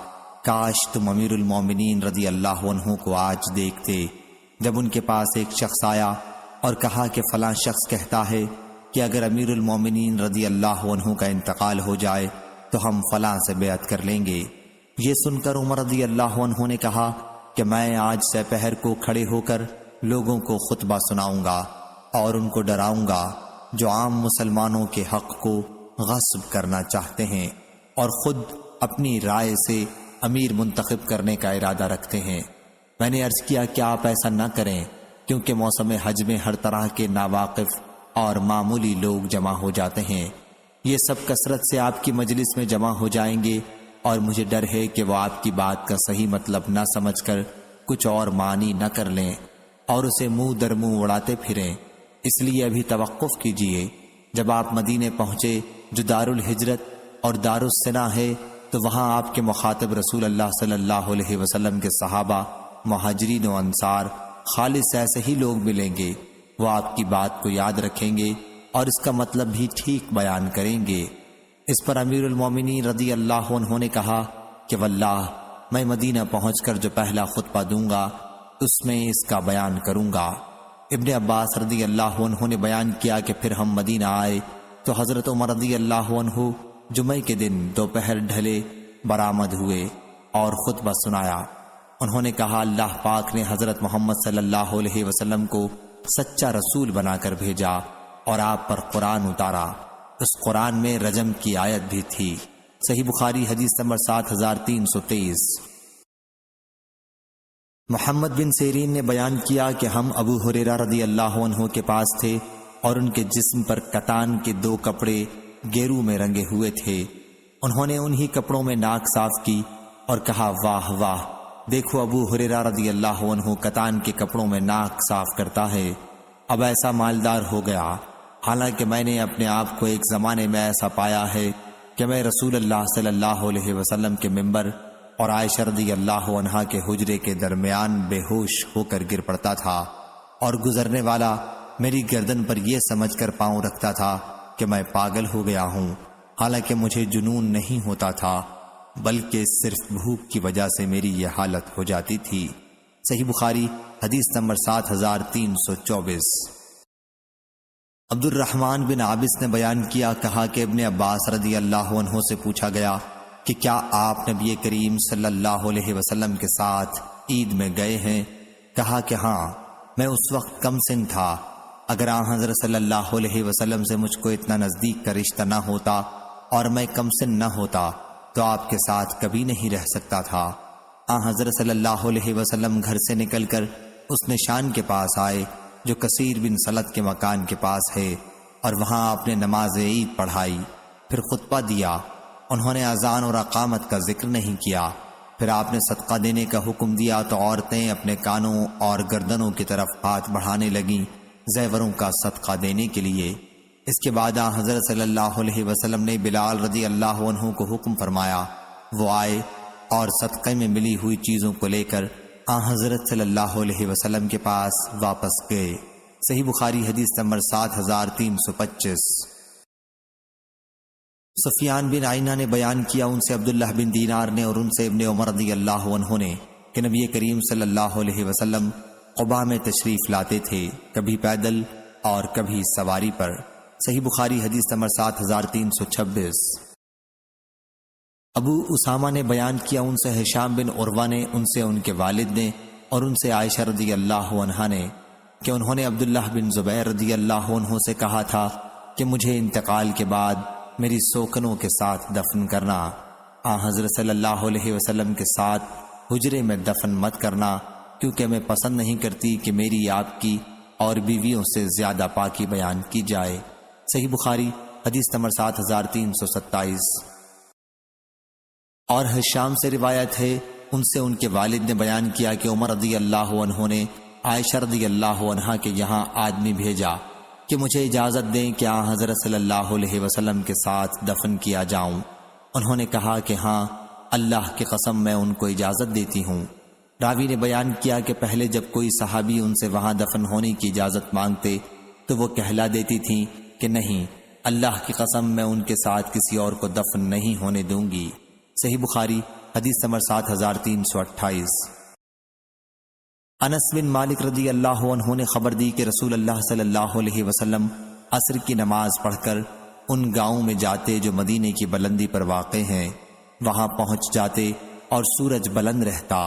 کاش تم امیر المومنین رضی اللہ عنہ کو آج دیکھتے۔ جب ان کے پاس ایک شخص آیا اور کہا کہ فلاں شخص کہتا ہے کہ اگر امیر المومنین رضی اللہ عنہ کا انتقال ہو جائے تو ہم فلاں سے بیعت کر لیں گے۔ یہ سن کر عمر رضی اللہ عنہ نے کہا کہ میں آج سے پہر کو کھڑے ہو کر لوگوں کو خطبہ سناؤں گا اور ان کو ڈراؤں گا جو عام مسلمانوں کے حق کو غصب کرنا چاہتے ہیں اور خود اپنی رائے سے امیر منتخب کرنے کا ارادہ رکھتے ہیں۔ میں نے عرض کیا کہ آپ ایسا نہ کریں کیونکہ موسم حج میں ہر طرح کے ناواقف اور معمولی لوگ جمع ہو جاتے ہیں، یہ سب کثرت سے آپ کی مجلس میں جمع ہو جائیں گے اور مجھے ڈر ہے کہ وہ آپ کی بات کا صحیح مطلب نہ سمجھ کر کچھ اور معنی نہ کر لیں اور اسے منہ در منہ اڑاتے پھریں، اس لیے ابھی توقف کیجئے۔ جب آپ مدینے پہنچے جو دار الہجرت اور دار السنا ہے تو وہاں آپ کے مخاطب رسول اللہ صلی اللہ علیہ وسلم کے صحابہ، مہاجرین و انصار، خالص ایسے ہی لوگ ملیں گے، وہ آپ کی بات کو یاد رکھیں گے اور اس کا مطلب بھی ٹھیک بیان کریں گے۔ اس پر امیر المومنین رضی اللہ عنہ نے کہا کہ واللہ میں مدینہ پہنچ کر جو پہلا خطبہ دوں گا اس میں اس کا بیان کروں گا۔ ابن عباس رضی اللہ عنہ نے بیان کیا کہ پھر ہم مدینہ آئے تو حضرت عمر رضی اللہ عنہ جمعہ کے دن دوپہر ڈھلے برآمد ہوئے اور خطبہ سنایا۔ انہوں نے کہا اللہ پاک نے حضرت محمد صلی اللہ علیہ وسلم کو سچا رسول بنا کر بھیجا اور آپ پر قرآن اتارا، اس قرآن میں رجم کی آیت بھی تھی۔ صحیح بخاری حدیث نمبر 7323۔ محمد بن سیرین نے بیان کیا کہ ہم ابو ہریرہ رضی اللہ عنہ کے پاس تھے اور ان کے جسم پر کتان کے 2 کپڑے گیرو میں رنگے ہوئے تھے۔ انہوں نے انہی کپڑوں میں ناک صاف کی اور کہا واہ واہ، دیکھو ابو ہریرہ رضی اللہ عنہ کتان کے کپڑوں میں ناک صاف کرتا ہے، اب ایسا مالدار ہو گیا۔ حالانکہ میں نے اپنے آپ کو ایک زمانے میں ایسا پایا ہے کہ کہ میں رسول اللہ صلی اللہ علیہ وسلم کے ممبر اور عائشہ رضی اللہ عنہا کے حجرے کے درمیان بے ہوش ہو کر گر پڑتا تھا، اور گزرنے والا میری گردن پر یہ سمجھ کر پاؤں رکھتا تھا کہ میں پاگل ہو گیا ہوں، حالانکہ مجھے جنون نہیں ہوتا تھا، بلکہ صرف بھوک کی وجہ سے میری یہ حالت ہو جاتی تھی۔ صحیح بخاری حدیث نمبر 7324۔ عبد الرحمن بن عابس نے بیان کیا، کہا کہ ابن عباس رضی اللہ عنہ سے پوچھا گیا کہ کیا آپ نبی کریم صلی اللہ علیہ وسلم کے ساتھ عید میں گئے ہیں؟ کہا کہ ہاں، میں اس وقت کم سن تھا، اگر آن حضرت صلی اللہ علیہ وسلم سے مجھ کو اتنا نزدیک کا رشتہ نہ ہوتا اور میں کم سن نہ ہوتا تو آپ کے ساتھ کبھی نہیں رہ سکتا تھا۔ آن حضرت صلی اللہ علیہ وسلم گھر سے نکل کر اس نشان کے پاس آئے جو کثیر بن سلط کے مکان کے پاس ہے، اور وہاں آپ نے نماز عید پڑھائی، پھر خطبہ دیا۔ انہوں نے اذان اور اقامت کا ذکر نہیں کیا۔ پھر آپ نے صدقہ دینے کا حکم دیا تو عورتیں اپنے کانوں اور گردنوں کی طرف ہاتھ بڑھانے لگیں زیوروں کا صدقہ دینے کے لیے۔ اس کے بعد حضرت صلی اللہ علیہ وسلم نے بلال رضی اللہ عنہ کو حکم فرمایا، وہ آئے اور صدقے میں ملی ہوئی چیزوں کو لے کر حضرت صلی اللہ علیہ وسلم کے پاس واپس گئے۔ صحیح بخاری حدیث نمبر 7325۔ سفیان بن عینہ نے بیان کیا، ان سے عبداللہ بن دینار نے اور ان سے ابن عمر رضی اللہ عنہ نے کہ نبی کریم صلی اللہ علیہ وسلم قباء میں تشریف لاتے تھے، کبھی پیدل اور کبھی سواری پر۔ صحیح بخاری حدیث نمبر 7326۔ ابو اسامہ نے بیان کیا، ان سے ہشام بن عروہ نے، ان سے ان کے والد نے اور ان سے عائشہ رضی اللہ عنہا نے کہ انہوں نے عبداللہ بن زبیر رضی اللہ عنہ سے کہا تھا کہ مجھے انتقال کے بعد میری سوکنوں کے ساتھ دفن کرنا۔ حضرت صلی اللہ علیہ وسلم کے ساتھ حجرے میں دفن مت کرنا، کیونکہ میں پسند نہیں کرتی کہ میری آپ کی اور بیویوں سے زیادہ پاکی بیان کی جائے۔ صحیح بخاری حدیث نمبر 7327۔ اور ہشام سے روایت ہے، ان سے ان کے والد نے بیان کیا کہ عمر رضی اللہ عنہ نے عائشہ رضی اللہ عنہا کے یہاں آدمی بھیجا کہ مجھے اجازت دیں کہ حضرت صلی اللہ علیہ وسلم کے ساتھ دفن کیا جاؤں۔ انہوں نے کہا کہ ہاں، اللہ کی قسم میں ان کو اجازت دیتی ہوں۔ راوی نے بیان کیا کہ پہلے جب کوئی صحابی ان سے وہاں دفن ہونے کی اجازت مانگتے تو وہ کہلا دیتی تھیں کہ نہیں، اللہ کی قسم میں ان کے ساتھ کسی اور کو دفن نہیں ہونے دوں گی۔ صحیح بخاری حدیث نمبر 7328۔ انس بن مالک رضی اللہ عنہ نے خبر دی کہ رسول اللہ صلی اللہ علیہ وسلم عصر کی نماز پڑھ کر ان گاؤں میں جاتے جو مدینے کی بلندی پر واقع ہیں، وہاں پہنچ جاتے اور سورج بلند رہتا۔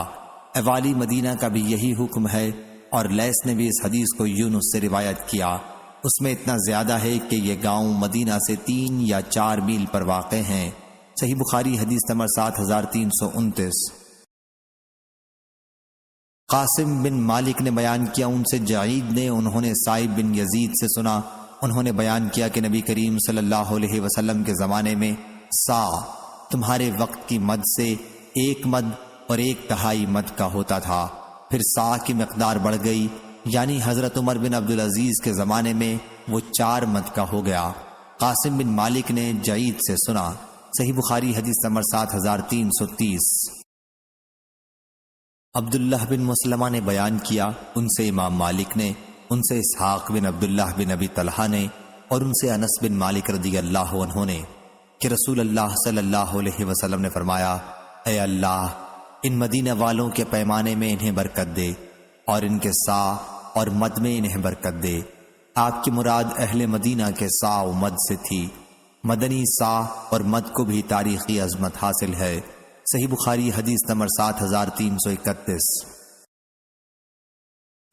اوالی مدینہ کا بھی یہی حکم ہے، اور لیث نے بھی اس حدیث کو یونس سے روایت کیا۔ اس میں اتنا زیادہ ہے کہ یہ گاؤں مدینہ سے 3 یا 4 میل پر واقع ہیں۔ صحیح بخاری حدیث نمبر 7329۔ قاسم بن مالک نے بیان کیا، ان سے جعید نے، انہوں نے سائب بن یزید سے سنا، انہوں نے بیان کیا کہ نبی کریم صلی اللہ علیہ وسلم کے زمانے میں سا تمہارے وقت کی مد سے 1 مد اور 1/2 مد کا ہوتا تھا، پھر سا کی مقدار بڑھ گئی، یعنی حضرت عمر بن عبدالعزیز کے زمانے میں وہ 4 مد کا ہو گیا۔ قاسم بن مالک نے جعید سے سنا۔ صحیح بخاری حدیث نمبر 7330۔ عبداللہ بن مسلمہ نے بیان کیا، ان سے امام مالک نے، ان سے اسحاق بن عبداللہ بن ابی طلحہ نے اور ان سے انس بن مالک رضی اللہ عنہ نے کہ رسول اللہ صلی اللہ علیہ وسلم نے فرمایا، اے اللہ، ان مدینہ والوں کے پیمانے میں انہیں برکت دے اور ان کے سا اور مد میں انہیں برکت دے۔ آپ کی مراد اہل مدینہ کے سا و مد سے تھی۔ مدنی سا اور مد کو بھی تاریخی عظمت حاصل ہے۔ صحیح بخاری حدیث نمبر 7331۔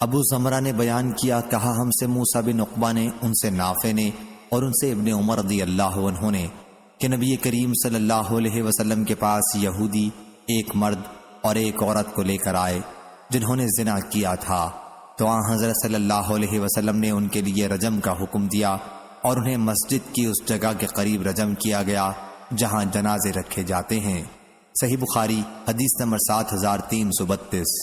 ابو زمرہ نے بیان کیا، کہا ہم سے موسیٰ بن عقبہ نے، ان سے نافع نے اور ان سے ابن عمر رضی اللہ عنہ نے کہ نبی کریم صلی اللہ علیہ وسلم کے پاس یہودی ایک مرد اور ایک عورت کو لے کر آئے جنہوں نے زنا کیا تھا، تو حضرت صلی اللہ علیہ وسلم نے ان کے لیے رجم کا حکم دیا اور انہیں مسجد کی اس جگہ کے قریب رجم کیا گیا جہاں جنازے رکھے جاتے ہیں۔ صحیح بخاری حدیث نمبر 7332۔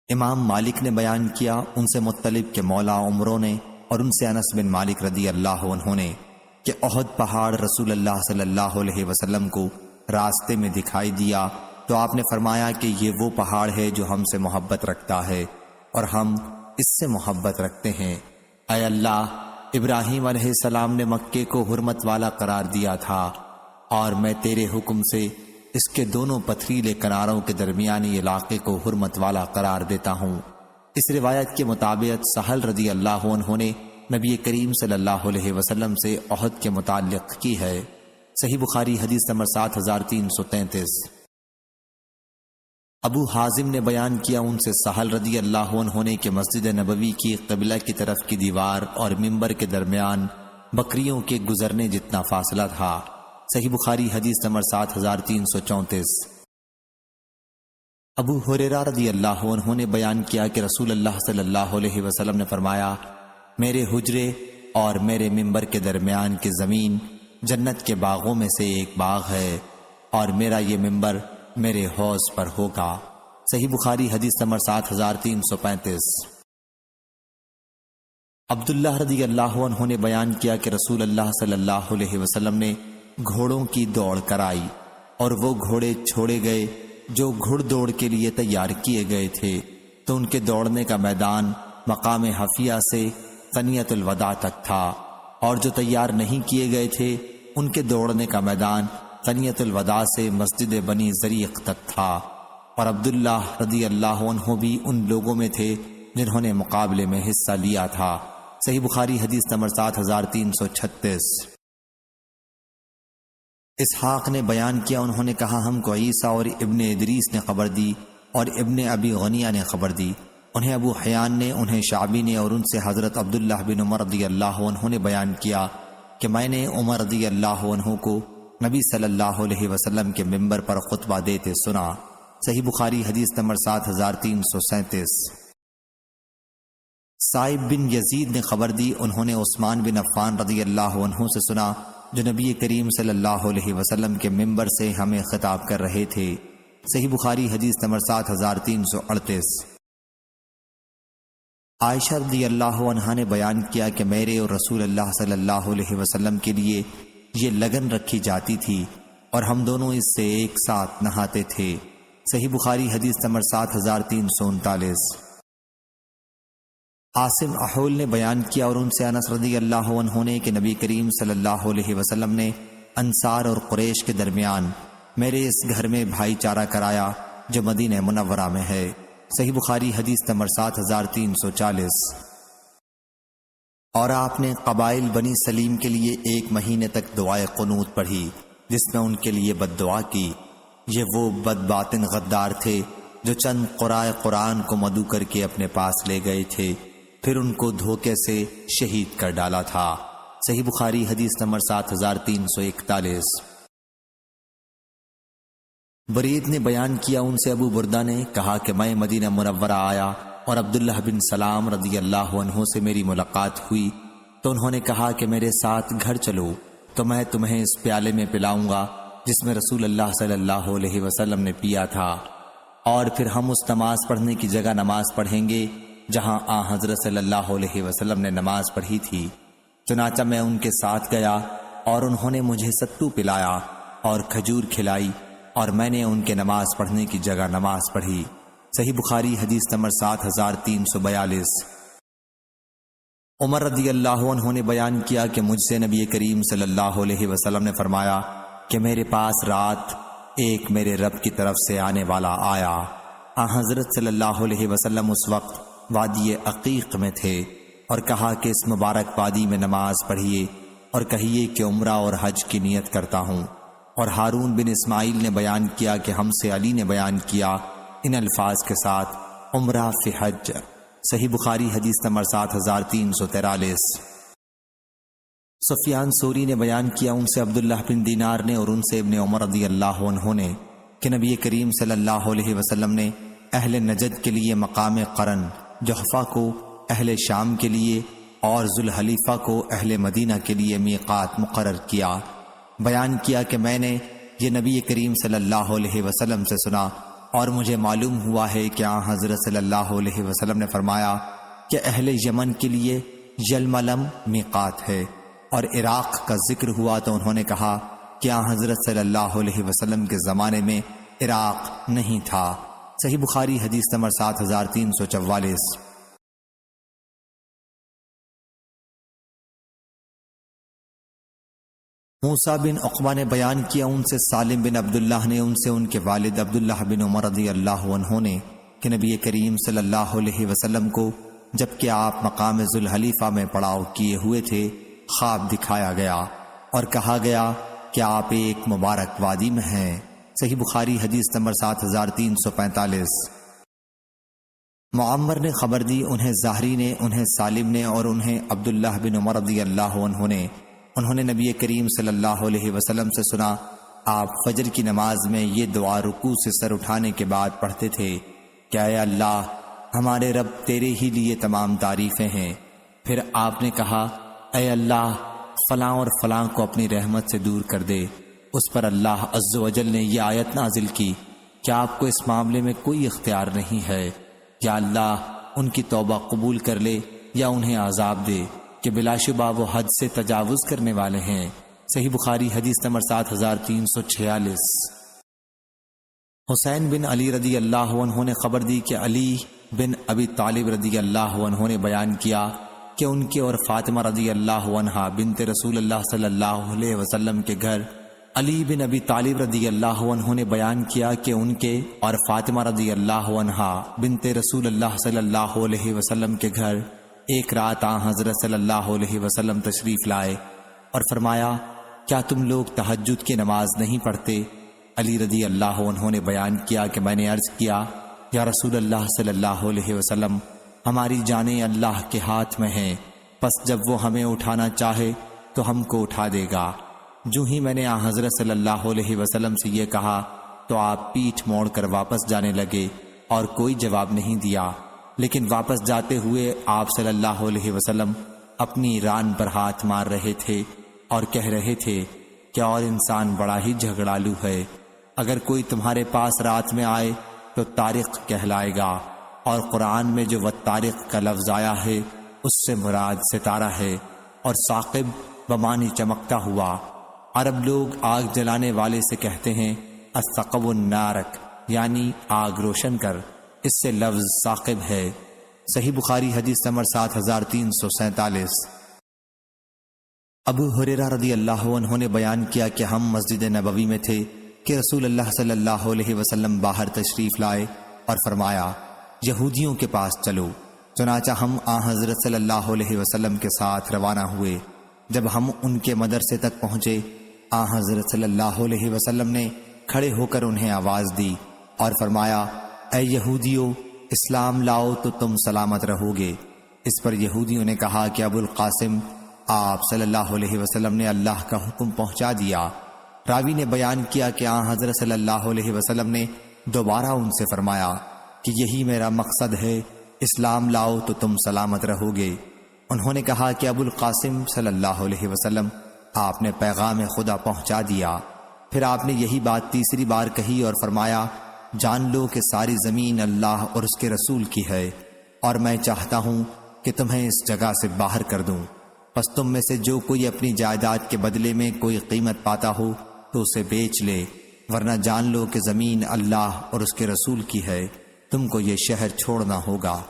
امام مالک نے بیان کیا، ان سے مطلب کے مولا عمروں نے اور ان سے انس بن مالک رضی اللہ عنہ نے کہ احد پہاڑ رسول اللہ صلی اللہ علیہ وسلم کو راستے میں دکھائی دیا تو آپ نے فرمایا کہ یہ وہ پہاڑ ہے جو ہم سے محبت رکھتا ہے اور ہم اس سے محبت رکھتے ہیں۔ اے اللہ، ابراہیم علیہ السلام نے مکے کو حرمت والا قرار دیا تھا اور میں تیرے حکم سے اس کے دونوں پتھریلے کناروں کے درمیانی علاقے کو حرمت والا قرار دیتا ہوں۔ اس روایت کے مطابق سہل رضی اللہ عنہ نے نبی کریم صلی اللہ علیہ وسلم سے احد کے متعلق کی ہے۔ صحیح بخاری حدیث نمبر 7333۔ ابو حازم نے بیان کیا ان سے سہل رضی اللہ عنہ نے کہ مسجد نبوی کی قبلہ کی طرف کی دیوار اور منبر کے درمیان بکریوں کے گزرنے جتنا فاصلہ تھا۔ صحیح بخاری حدیث نمبر 7334۔ ابو ہریرہ رضی اللہ عنہ نے بیان کیا کہ رسول اللہ صلی اللہ علیہ وسلم نے فرمایا، میرے حجرے اور میرے منبر کے درمیان کی زمین جنت کے باغوں میں سے ایک باغ ہے اور میرا یہ منبر میرے حوض پر ہوگا۔ صحیح بخاری حدیث نمبر 7335۔ عبداللہ رضی اللہ عنہ نے بیان کیا کہ رسول اللہ صلی اللہ علیہ وسلم نے گھوڑوں کی دوڑ کرائی اور وہ گھوڑے چھوڑے گئے جو گھڑ دوڑ کے لیے تیار کیے گئے تھے، تو ان کے دوڑنے کا میدان مقام حفیہ سے ثنیۃ الوداع تک تھا، اور جو تیار نہیں کیے گئے تھے ان کے دوڑنے کا میدان ثنیۃ الوداع سے مسجد بنی زریق تک تھا، اور عبداللہ رضی اللہ عنہ بھی ان لوگوں میں تھے جنہوں نے مقابلے میں حصہ لیا تھا۔ صحیح بخاری حدیث نمبر 7336۔ اسحاق نے بیان کیا، انہوں نے کہا ہم کو عیسیٰ اور ابن ادریس نے خبر دی اور ابن ابی غنیہ نے خبر دی، انہیں ابو حیان نے، انہیں شعبی نے، اور ان سے حضرت عبداللہ بن عمر رضی اللہ عنہ نے بیان کیا کہ میں نے عمر رضی اللہ عنہ کو نبی صلی اللہ علیہ وسلم کے منبر پر خطبہ دیتے سنا۔ صحیح بخاری حدیث نمبر 7337۔ سائب بن یزید نے خبر دی، انہوں نے عثمان بن عفان رضی اللہ عنہ سے سنا جو نبی کریم صلی اللہ علیہ وسلم کے منبر سے ہمیں خطاب کر رہے تھے۔ صحیح بخاری حدیث نمبر 7338۔ عائشہ رضی اللہ عنہا نے بیان کیا کہ میرے اور رسول اللہ صلی اللہ علیہ وسلم کے لیے یہ لگن رکھی جاتی تھی اور ہم دونوں اس سے ایک ساتھ نہاتے تھے۔ صحیح بخاری حدیث نمبر 7339۔ عاصم احول نے بیان کیا اور ان سے انس رضی اللہ عنہ نے کہ نبی کریم صلی اللہ علیہ وسلم نے انصار اور قریش کے درمیان میرے اس گھر میں بھائی چارہ کرایا جو مدینہ منورہ میں ہے۔ صحیح بخاری حدیث نمبر 7340۔ اور آپ نے قبائل بنی سلیم کے لیے 1 مہینے تک دعائے قنوت پڑھی جس میں ان کے لیے بد دعا کی۔ یہ وہ بدباطن غدار تھے جو چند قرائے قرآن کو مدعو کر کے اپنے پاس لے گئے تھے، پھر ان کو دھوکے سے شہید کر ڈالا تھا۔ صحیح بخاری حدیث نمبر 7341۔ برید نے بیان کیا، ان سے ابو بردہ نے کہا کہ میں مدینہ منورہ آیا اور عبداللہ بن سلام رضی اللہ عنہ سے میری ملاقات ہوئی تو انہوں نے کہا کہ میرے ساتھ گھر چلو تو میں تمہیں اس پیالے میں پلاؤں گا جس میں رسول اللہ صلی اللہ علیہ وسلم نے پیا تھا، اور پھر ہم اس نماز پڑھنے کی جگہ نماز پڑھیں گے جہاں حضرت صلی اللہ علیہ وسلم نے نماز پڑھی تھی۔ چنانچہ میں ان کے ساتھ گیا اور انہوں نے مجھے ستو پلایا اور کھجور کھلائی اور میں نے ان کے نماز پڑھنے کی جگہ نماز پڑھی۔ صحیح بخاری حدیث نمبر 7342۔ عمر رضی اللہ عنہ نے بیان کیا کہ مجھ سے نبی کریم صلی اللہ علیہ وسلم نے فرمایا کہ میرے پاس رات ایک میرے رب کی طرف سے آنے والا آیا۔ حضرت صلی اللہ علیہ وسلم اس وقت وادی عقیق میں تھے اور کہا کہ اس مبارک وادی میں نماز پڑھیے اور کہیے کہ عمرہ اور حج کی نیت کرتا ہوں۔ اور ہارون بن اسماعیل نے بیان کیا کہ ہم سے علی نے بیان کیا ان الفاظ کے ساتھ عمرہ فی حج۔ صحیح بخاری حدیث نمبر 7343۔ سفیان ثوری نے بیان کیا ان سے عبداللہ بن دینار نے اور ان سے ابن عمر رضی اللہ عنہ نے کہ نبی کریم صلی اللہ علیہ وسلم نے اہل نجد کے لیے مقام قرن جحفہ کو اہل شام کے لیے اور ذوالحلیفہ کو اہل مدینہ کے لیے میقات مقرر کیا۔ بیان کیا کہ میں نے یہ نبی کریم صلی اللہ علیہ وسلم سے سنا اور مجھے معلوم ہوا ہے کہ حضرت صلی اللہ علیہ وسلم نے فرمایا کہ اہل یمن کے لیے یلملم میقات ہے اور عراق کا ذکر ہوا تو انہوں نے کہا کہ حضرت صلی اللہ علیہ وسلم کے زمانے میں عراق نہیں تھا۔ صحیح بخاری حدیث نمبر 7344۔ موسیٰ بن عقبہ نے بیان کیا ان سے سالم بن عبداللہ نے ان سے ان کے والد عبداللہ بن عمر رضی اللہ عنہ نے کہ نبی کریم صلی اللہ علیہ وسلم کو جبکہ آپ مقام ذوالحلیفہ میں پڑاؤ کیے ہوئے تھے خواب دکھایا گیا اور کہا گیا کہ آپ ایک مبارک وادی میں ہیں۔ صحیح بخاری حدیث نمبر 7345۔ معمر نے خبر دی، انہیں زہری نے، انہیں سالم نے اور انہیں عبداللہ بن عمر رضی اللہ عنہ نے، انہوں نے نبی کریم صلی اللہ علیہ وسلم سے سنا آپ فجر کی نماز میں یہ دعا رکوع سے سر اٹھانے کے بعد پڑھتے تھے کہ اے اللہ ہمارے رب تیرے ہی لیے تمام تعریفیں ہیں۔ پھر آپ نے کہا اے اللہ فلاں اور فلاں کو اپنی رحمت سے دور کر دے۔ اس پر اللہ عز و جل نے یہ آیت نازل کی کہ آپ کو اس معاملے میں کوئی اختیار نہیں ہے، یا اللہ ان کی توبہ قبول کر لے یا انہیں عذاب دے کہ بلا شبہ وہ حد سے تجاوز کرنے والے ہیں۔ صحیح بخاری حدیث نمبر 7346۔ حسین بن علی رضی اللہ عنہ نے خبر دی کہ علی بن ابی طالب رضی اللہ عنہ نے بیان کیا کہ ان کے اور فاطمہ رضی اللہ عنہا بنت رسول اللہ صلی اللہ علیہ وسلم کے گھر، علی بن ابی طالب رضی اللہ عنہ نے بیان کیا کہ ان کے اور فاطمہ رضی اللہ عنہا بنت رسول اللہ صلی اللہ علیہ وسلم کے گھر ایک رات حضرت صلی اللہ علیہ وسلم تشریف لائے اور فرمایا کیا تم لوگ تہجد کی نماز نہیں پڑھتے؟ علی رضی اللہ عنہ نے بیان کیا کہ میں نے عرض کیا یا رسول اللہ صلی اللہ علیہ وسلم ہماری جانیں اللہ کے ہاتھ میں ہیں، پس جب وہ ہمیں اٹھانا چاہے تو ہم کو اٹھا دے گا۔ جو ہی میں نے حضرت صلی اللہ علیہ وسلم سے یہ کہا تو آپ پیٹھ موڑ کر واپس جانے لگے اور کوئی جواب نہیں دیا، لیکن واپس جاتے ہوئے آپ صلی اللہ علیہ وسلم اپنی ران پر ہاتھ مار رہے تھے اور کہہ رہے تھے کہ اور انسان بڑا ہی جھگڑالو ہے، اگر کوئی تمہارے پاس رات میں آئے تو طارق کہلائے گا، اور قرآن میں جو والطارق کا لفظ آیا ہے اس سے مراد ستارہ ہے، اور ثاقب بمانی چمکتا ہوا۔ عرب لوگ آگ جلانے والے سے کہتے ہیں الثقب النارک، یعنی آگ روشن کر، اس سے لفظ ثاقب ہے۔ صحیح بخاری حدیث نمبر 7347۔ ابو ہریرہ رضی اللہ عنہ نے بیان کیا کہ ہم مسجد نبوی میں تھے کہ رسول اللہ صلی اللہ علیہ وسلم باہر تشریف لائے اور فرمایا یہودیوں کے پاس چلو۔ چنانچہ ہم حضرت صلی اللہ علیہ وسلم کے ساتھ روانہ ہوئے۔ جب ہم ان کے مدرسے تک پہنچے حضرت صلی اللہ علیہ وسلم نے کھڑے ہو کر انہیں آواز دی اور فرمایا اے یہودیو اسلام لاؤ تو تم سلامت رہو گے۔ اس پر یہودیوں نے کہا کہ ابو القاسم آپ صلی اللہ علیہ وسلم نے اللہ کا حکم پہنچا دیا۔ راوی نے بیان کیا کہ حضرت صلی اللہ علیہ وسلم نے دوبارہ ان سے فرمایا کہ یہی میرا مقصد ہے، اسلام لاؤ تو تم سلامت رہو گے۔ انہوں نے کہا کہ ابو القاسم صلی اللہ علیہ وسلم آپ نے پیغام خدا پہنچا دیا۔ پھر آپ نے یہی بات تیسری بار کہی اور فرمایا جان لو کہ ساری زمین اللہ اور اس کے رسول کی ہے، اور میں چاہتا ہوں کہ تمہیں اس جگہ سے باہر کر دوں، پس تم میں سے جو کوئی اپنی جائیداد کے بدلے میں کوئی قیمت پاتا ہو تو اسے بیچ لے، ورنہ جان لو کہ زمین اللہ اور اس کے رسول کی ہے، تم کو یہ شہر چھوڑنا ہوگا۔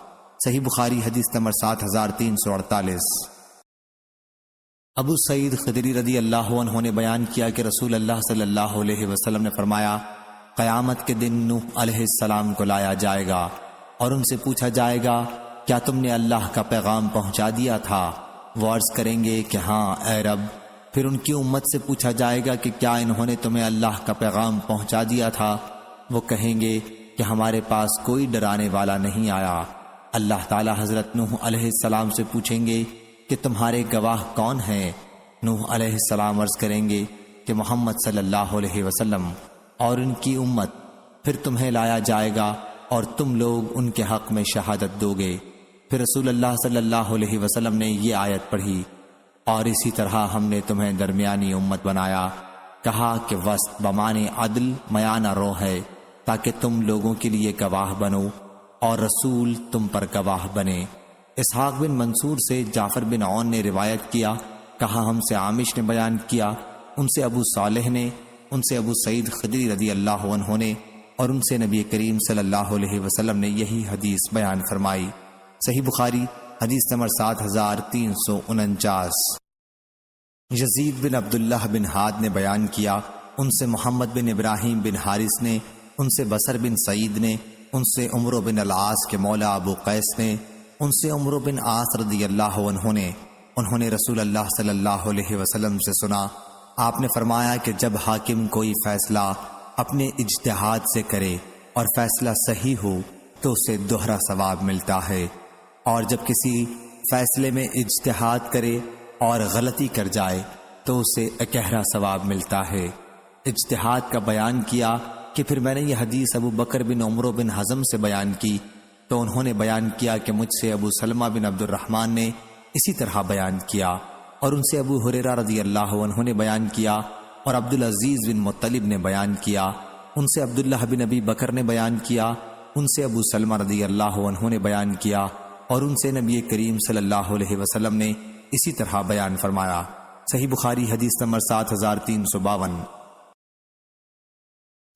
صحیح بخاری حدیث نمبر 7348۔ ابو سعید خدری رضی اللہ عنہ نے بیان کیا کہ رسول اللہ صلی اللہ علیہ وسلم نے فرمایا قیامت کے دن نوح علیہ السلام کو لایا جائے گا اور ان سے پوچھا جائے گا کیا تم نے اللہ کا پیغام پہنچا دیا تھا؟ وہ عرض کریں گے کہ ہاں اے رب۔ پھر ان کی امت سے پوچھا جائے گا کہ کیا انہوں نے تمہیں اللہ کا پیغام پہنچا دیا تھا؟ وہ کہیں گے کہ ہمارے پاس کوئی ڈرانے والا نہیں آیا۔ اللہ تعالی حضرت نوح علیہ السلام سے پوچھیں گے کہ تمہارے گواہ کون ہیں؟ نوح علیہ السلام عرض کریں گے کہ محمد صلی اللہ علیہ وسلم اور ان کی امت۔ پھر تمہیں لایا جائے گا اور تم لوگ ان کے حق میں شہادت دو گے۔ پھر رسول اللہ صلی اللہ علیہ وسلم نے یہ آیت پڑھی اور اسی طرح ہم نے تمہیں درمیانی امت بنایا، کہا کہ وسط بمانے عدل میانہ رو ہے تاکہ تم لوگوں کے لیے گواہ بنو اور رسول تم پر گواہ بنے۔ اسحاق بن منصور سے جعفر بن عون نے روایت کیا کہا ہم سے عامش نے بیان کیا، ان سے ابو صالح نے، ان سے ابو سعید خدری رضی اللہ عنہ نے، اور ان سے نبی کریم صلی اللہ علیہ وسلم نے یہی حدیث بیان فرمائی۔ صحیح بخاری حدیث نمبر 7349۔ یزید بن عبداللہ بن ہاد نے بیان کیا، ان سے محمد بن ابراہیم بن حارث نے، ان سے بصر بن سعید نے، ان سے عمر بن العاص کے مولا ابو قیس نے، ان سے عمر بن عاص رضی اللہ عنہ نے، انہوں نے رسول اللہ صلی اللہ علیہ وسلم سے سنا، آپ نے فرمایا کہ جب حاکم کوئی فیصلہ اپنے اجتہاد سے کرے اور فیصلہ صحیح ہو تو اسے دوہرا ثواب ملتا ہے، اور جب کسی فیصلے میں اجتہاد کرے اور غلطی کر جائے تو اسے اکہرا ثواب ملتا ہے۔ اجتہاد کا بیان کیا کہ پھر میں نے یہ حدیث ابو بکر بن عمرو بن حزم سے بیان کی تو انہوں نے بیان کیا کہ مجھ سے ابو سلمہ بن عبد الرحمن نے اسی طرح بیان کیا، اور ان سے ابو ہریرہ رضی اللہ عنہ نے بیان کیا، اور عبدالعزیز بن مطلب نے بیان کیا، ان سے عبداللہ بن ابی بکر نے بیان کیا، ان سے ابو سلمہ رضی اللہ عنہ نے بیان کیا، اور ان سے نبی کریم صلی اللہ علیہ وسلم نے اسی طرح بیان فرمایا۔ صحیح بخاری حدیث نمبر 7352۔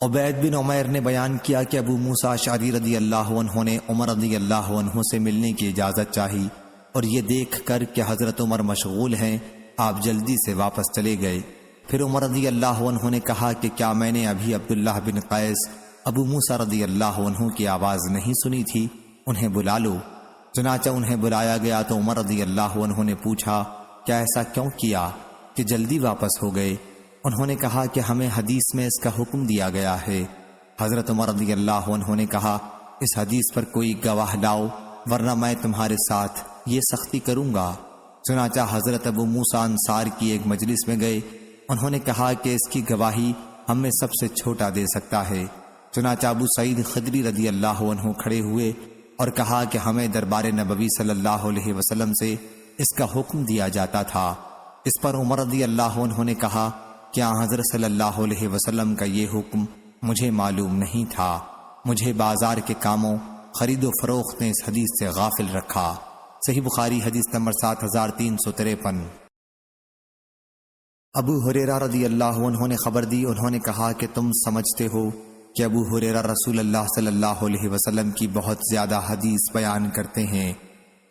عبید بن عمیر نے بیان کیا کہ ابو موسیٰ اشعری رضی اللہ عنہ نے عمر رضی اللہ عنہ سے ملنے کی اجازت چاہی، اور یہ دیکھ کر کہ حضرت عمر مشغول ہیں آپ جلدی سے واپس چلے گئے۔ پھر عمر رضی اللہ عنہ نے کہا کہ کیا میں نے ابھی عبداللہ بن قیس ابو موسیٰ رضی اللہ عنہ کی آواز نہیں سنی تھی؟ انہیں بلا لو۔ چنانچہ انہیں بلایا گیا تو عمر رضی اللہ عنہ نے پوچھا کیا ایسا کیوں کیا کہ جلدی واپس ہو گئے؟ انہوں نے کہا کہ ہمیں حدیث میں اس کا حکم دیا گیا ہے۔ حضرت عمر رضی اللہ عنہ نے کہا اس حدیث پر کوئی گواہ لاؤ ورنہ میں تمہارے ساتھ یہ سختی کروں گا۔ چنانچہ حضرت ابو موسیٰ انصار کی ایک مجلس میں گئے، انہوں نے کہا کہ اس کی گواہی ہم میں سب سے چھوٹا دے سکتا ہے۔ چنانچہ ابو سعید خدری رضی اللہ عنہ کھڑے ہوئے اور کہا کہ ہمیں دربار نبوی صلی اللہ علیہ وسلم سے اس کا حکم دیا جاتا تھا۔ اس پر عمر رضی اللہ عنہ نے کہا کیا حضرت صلی اللہ علیہ وسلم کا یہ حکم مجھے معلوم نہیں تھا؟ مجھے بازار کے کاموں خرید و فروخت نے اس حدیث سے غافل رکھا۔ صحیح بخاری حدیث نمبر 7353۔ ابو ہریرہ رضی اللہ عنہ نے خبر دی، انہوں نے کہا کہ تم سمجھتے ہو کہ ابو ہریرہ رسول اللہ صلی اللہ علیہ وسلم کی بہت زیادہ حدیث بیان کرتے ہیں۔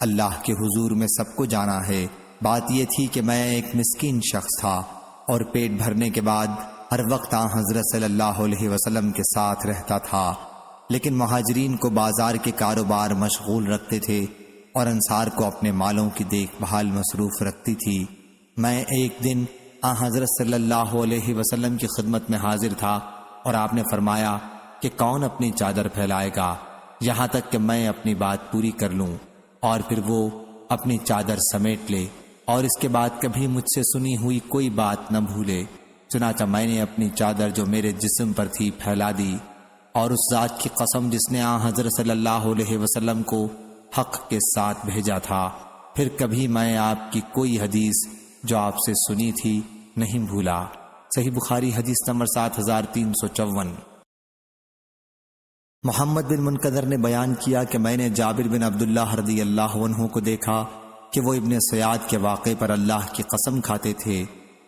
اللہ کے حضور میں سب کو جانا ہے۔ بات یہ تھی کہ میں ایک مسکین شخص تھا اور پیٹ بھرنے کے بعد ہر وقت حضرت صلی اللہ علیہ وسلم کے ساتھ رہتا تھا، لیکن مہاجرین کو بازار کے کاروبار مشغول رکھتے تھے اور انصار کو اپنے مالوں کی دیکھ بھال مصروف رکھتی تھی۔ میں ایک دن حضرت صلی اللہ علیہ وسلم کی خدمت میں حاضر تھا اور آپ نے فرمایا کہ کون اپنی چادر پھیلائے گا یہاں تک کہ میں اپنی بات پوری کر لوں، اور پھر وہ اپنی چادر سمیٹ لے اور اس کے بعد کبھی مجھ سے سنی ہوئی کوئی بات نہ بھولے۔ چنانچہ میں نے اپنی چادر جو میرے جسم پر تھی پھیلا دی، اور اس ذات کی قسم جس نے حضرت صلی اللہ علیہ وسلم کو حق کے ساتھ بھیجا تھا، پھر کبھی میں آپ کی کوئی حدیث جو آپ سے سنی تھی نہیں بھولا۔ صحیح بخاری حدیث نمبر 7354۔ محمد بن منقدر نے بیان کیا کہ میں نے جابر بن عبداللہ رضی اللہ عنہ کو دیکھا کہ وہ ابن سیاد کے واقعے پر اللہ کی قسم کھاتے تھے۔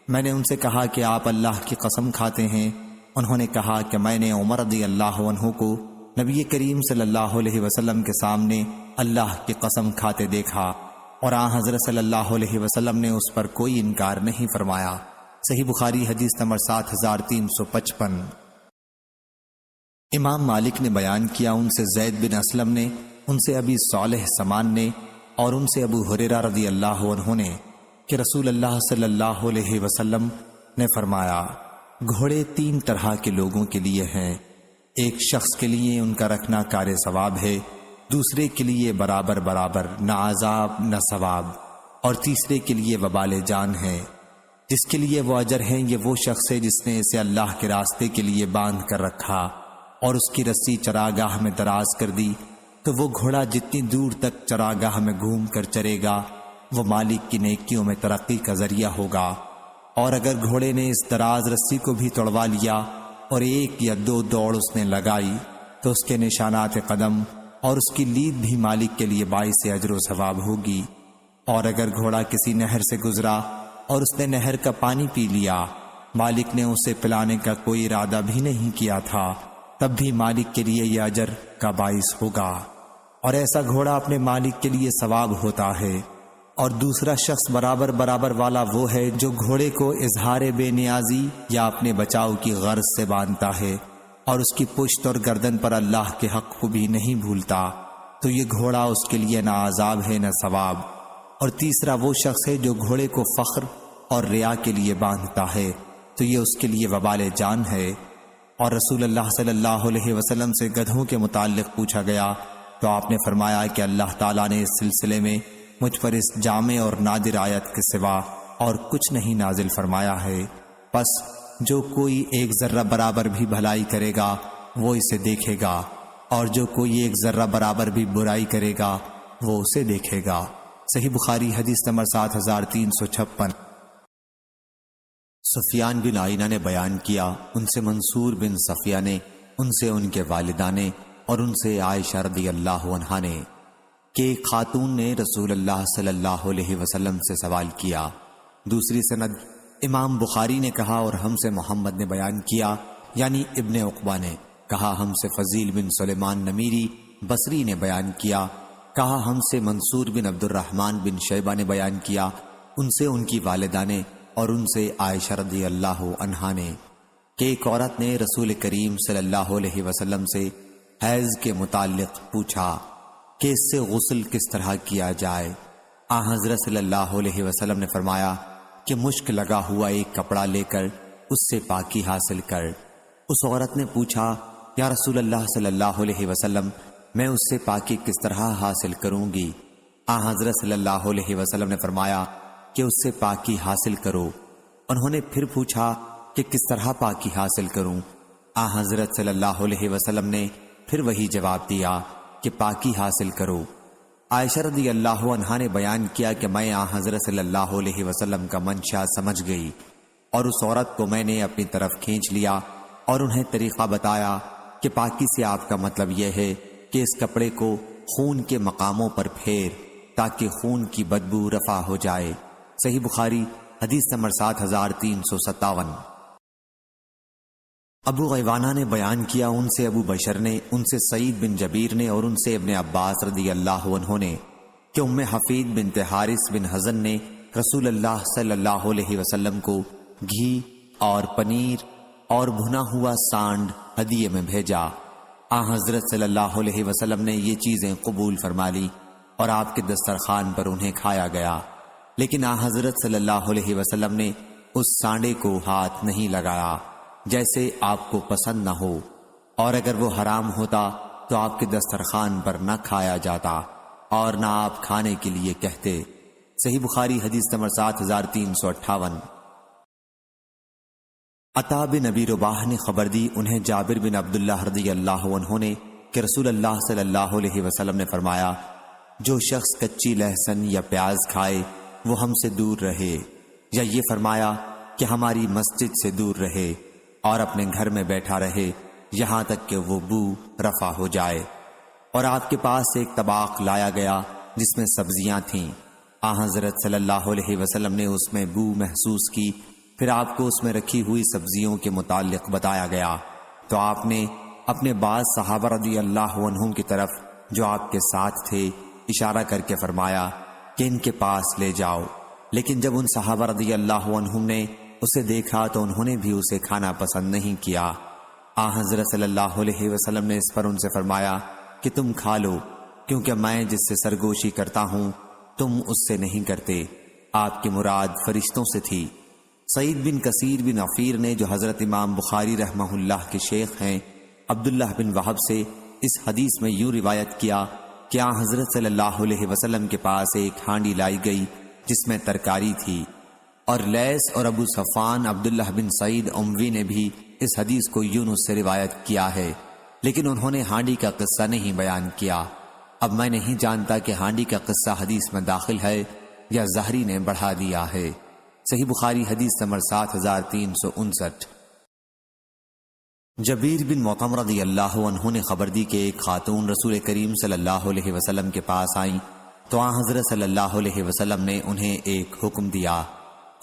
میں نے ان سے کہا کہ آپ اللہ کی قسم کھاتے ہیں؟ انہوں نے کہا کہ میں نے عمر رضی اللہ عنہ کو نبی کریم صلی اللہ علیہ وسلم کے سامنے اللہ کی قسم کھاتے دیکھا، اور حضرت صلی اللہ علیہ وسلم نے اس پر کوئی انکار نہیں فرمایا۔ صحیح بخاری حدیث نمبر 7355۔ امام مالک نے بیان کیا، ان سے زید بن اسلم نے، ان سے ابی صالح سمان نے، اور ان سے ابو ہریرہ رضی اللہ عنہ نے کہ رسول اللہ صلی اللہ علیہ وسلم نے فرمایا گھوڑے 3 طرح کے لوگوں کے لیے ہیں، ایک شخص کے لیے ان کا رکھنا کار ثواب ہے، دوسرے کے لیے برابر برابر نہ عذاب نہ ثواب، اور تیسرے کے لیے وبال جان ہے۔ جس کے لیے وہ اجر ہیں یہ وہ شخص ہے جس نے اسے اللہ کے راستے کے لیے باندھ کر رکھا اور اس کی رسی چراگاہ میں دراز کر دی، تو وہ گھوڑا جتنی دور تک چراگاہ میں گھوم کر چرے گا وہ مالک کی نیکیوں میں ترقی کا ذریعہ ہوگا، اور اگر گھوڑے نے اس دراز رسی کو بھی توڑوا لیا اور 1 یا 2 دوڑ اس نے لگائی تو اس کے نشانات قدم اور اس کی لید بھی مالک کے لیے باعث اجر و ثواب ہوگی، اور اگر گھوڑا کسی نہر سے گزرا اور اس نے نہر کا پانی پی لیا۔ مالک نے اسے پلانے کا کوئی ارادہ بھی نہیں کیا تھا، تب بھی مالک کے لیے یہ اجر کا باعث ہوگا، اور ایسا گھوڑا اپنے مالک کے لیے ثواب ہوتا ہے۔ اور دوسرا شخص برابر برابر والا وہ ہے جو گھوڑے کو اظہار بے نیازی یا اپنے بچاؤ کی غرض سے باندھتا ہے اور اس کی پشت اور گردن پر اللہ کے حق کو بھی نہیں بھولتا، تو یہ گھوڑا اس کے لیے نہ عذاب ہے نہ ثواب۔ اور تیسرا وہ شخص ہے جو گھوڑے کو فخر اور ریا کے لیے باندھتا ہے، تو یہ اس کے لیے وبال جان ہے۔ اور رسول اللہ صلی اللہ علیہ وسلم سے گدھوں کے متعلق پوچھا گیا تو آپ نے فرمایا کہ اللہ تعالیٰ نے اس سلسلے میں مجھ پر اس جامع اور نادر آیت کے سوا اور کچھ نہیں نازل فرمایا ہے، پس جو کوئی ایک ذرہ برابر بھی بھلائی کرے گا وہ اسے دیکھے گا، اور جو کوئی ایک ذرہ برابر بھی برائی کرے گا وہ اسے دیکھے گا۔ صحیح بخاری حدیث نمبر 7356۔ سفیان بن عینہ نے بیان کیا، ان سے منصور بن صفیہ نے، ان سے ان کے والدہ نے، اور ان سے عائشہ رضی اللہ عنہا نے کہ ایک خاتون نے رسول اللہ صلی اللہ علیہ وسلم سے سوال کیا۔ دوسری سند امام بخاری نے کہا اور ہم سے محمد نے بیان کیا، یعنی ابن عقبہ نے کہا ہم سے فضیل بن سلیمان نمیری بصری نے بیان کیا، کہا ہم سے منصور بن عبد الرحمن بن شیبہ نے بیان کیا، ان سے ان کی والدہ نے، اور ان سے عائشہ رضی اللہ عنہا نے کہ ایک عورت نے رسول کریم صلی اللہ علیہ وسلم سے حیض کے متعلق پوچھا کہ اس سے غسل کس طرح کیا جائے۔ حضرت صلی اللہ علیہ وسلم نے فرمایا کہ مشک لگا ہوا ایک کپڑا لے کر اس سے پاکی حاصل کر۔ اس عورت نے پوچھا یا رسول اللہ صلی اللہ علیہ وسلم، میں اس سے پاکی کس طرح حاصل کروں گی؟ حضرت صلی اللہ علیہ وسلم نے فرمایا کہ اس سے پاکی حاصل کرو۔ انہوں نے پھر پوچھا کہ کس طرح پاکی حاصل کروں؟ حضرت صلی اللہ علیہ وسلم نے پھر وہی جواب دیا کہ پاکی حاصل کرو۔ عائشہ رضی اللہ عنہا نے بیان کیا کہ میں حضرت صلی اللہ علیہ وسلم کا منشا سمجھ گئی، اور اس عورت کو میں نے اپنی طرف کھینچ لیا اور انہیں طریقہ بتایا کہ پاکی سے آپ کا مطلب یہ ہے کہ اس کپڑے کو خون کے مقاموں پر پھیر تاکہ خون کی بدبو رفع ہو جائے۔ صحیح بخاری حدیث نمبر 7357۔ ابو غیوانہ نے بیان کیا، ان سے ابو بشر نے، ان سے سعید بن جبیر نے، اور ان سے ابن عباس رضی اللہ عنہ نے کہ ام حفید بنت حارث بن حزن نے رسول اللہ صلی اللہ علیہ وسلم کو گھی اور پنیر اور بھنا ہوا سانڈ ہدیے میں بھیجا۔ حضرت صلی اللہ علیہ وسلم نے یہ چیزیں قبول فرما لی اور آپ کے دسترخوان پر انہیں کھایا گیا، لیکن حضرت صلی اللہ علیہ وسلم نے اس سانڈے کو ہاتھ نہیں لگایا جیسے آپ کو پسند نہ ہو، اور اگر وہ حرام ہوتا تو آپ کے دسترخوان پر نہ کھایا جاتا اور نہ آپ کھانے کے لیے کہتے۔ صحیح بخاری حدیث نمبر 7358۔ عطا بن ابی رباح نے خبر دی، انہیں جابر بن عبداللہ رضی اللہ عنہ نے کہ رسول اللہ صلی اللہ علیہ وسلم نے فرمایا، جو شخص کچی لہسن یا پیاز کھائے وہ ہم سے دور رہے، یا یہ فرمایا کہ ہماری مسجد سے دور رہے اور اپنے گھر میں بیٹھا رہے یہاں تک کہ وہ بو رفع ہو جائے۔ اور آپ کے پاس ایک طباق لایا گیا جس میں سبزیاں تھیں۔ حضرت صلی اللہ علیہ وسلم نے اس میں بو محسوس کی، پھر آپ کو اس میں رکھی ہوئی سبزیوں کے متعلق بتایا گیا تو آپ نے اپنے بعض صحابہ رضی اللہ عنہم کی طرف جو آپ کے ساتھ تھے اشارہ کر کے فرمایا کہ ان کے پاس لے جاؤ، لیکن جب ان صحابہ رضی اللہ عنہم نے اسے دیکھا تو انہوں نے بھی اسے کھانا پسند نہیں کیا۔ حضرت صلی اللہ علیہ وسلم نے اس پر ان سے فرمایا کہ تم کھا لو، کیونکہ میں جس سے سرگوشی کرتا ہوں تم اس سے نہیں کرتے۔ آپ کی مراد فرشتوں سے تھی۔ سعید بن کثیر بن عفیر نے جو حضرت امام بخاری رحمہ اللہ کے شیخ ہیں عبداللہ بن وہب سے اس حدیث میں یوں روایت کیا کہ حضرت صلی اللہ علیہ وسلم کے پاس ایک ہانڈی لائی گئی جس میں ترکاری تھی، اور لیث اور ابو صفان عبداللہ بن سعید اموی نے بھی اس حدیث کو یونس سے روایت کیا ہے، لیکن انہوں نے ہانڈی کا قصہ نہیں بیان کیا۔ اب میں نہیں جانتا کہ ہانڈی کا قصہ حدیث میں داخل ہے یا زہری نے بڑھا دیا ہے۔ صحیح بخاری حدیث نمبر 7359۔ جبیر بن مطعم رضی اللہ عنہ نے خبر دی کہ ایک خاتون رسول کریم صلی اللہ علیہ وسلم کے پاس آئیں تو حضرت صلی اللہ علیہ وسلم نے انہیں ایک حکم دیا۔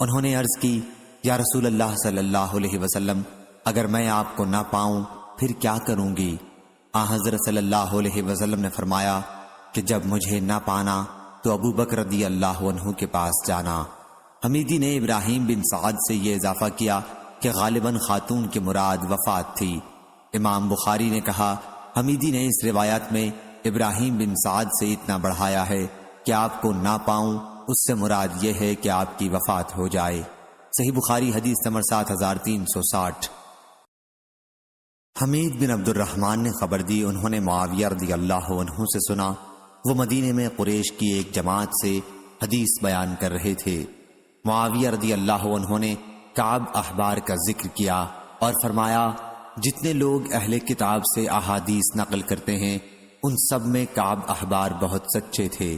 انہوں نے عرض کی یا رسول اللہ صلی اللہ علیہ وسلم اگر میں آپ کو نہ پاؤں پھر کیا کروں گی؟ حضرت صلی اللہ علیہ وسلم نے فرمایا کہ جب مجھے نہ پانا تو ابو بکر رضی اللہ عنہ کے پاس جانا۔ حمیدی نے ابراہیم بن سعد سے یہ اضافہ کیا کہ غالباً خاتون کی مراد وفات تھی۔ امام بخاری نے کہا حمیدی نے اس روایت میں ابراہیم بن سعد سے اتنا بڑھایا ہے کہ آپ کو نہ پاؤں اس سے مراد یہ ہے کہ آپ کی وفات ہو جائے۔ صحیح بخاری حدیث نمبر 7360۔ حمید بن عبد الرحمن نے خبر دی انہوں نے معاویہ رضی اللہ عنہ سے سنا، وہ مدینے میں قریش کی ایک جماعت سے حدیث بیان کر رہے تھے۔ معاویہ رضی اللہ عنہ نے کعب احبار کا ذکر کیا اور فرمایا جتنے لوگ اہل کتاب سے احادیث نقل کرتے ہیں ان سب میں کعب احبار بہت سچے تھے،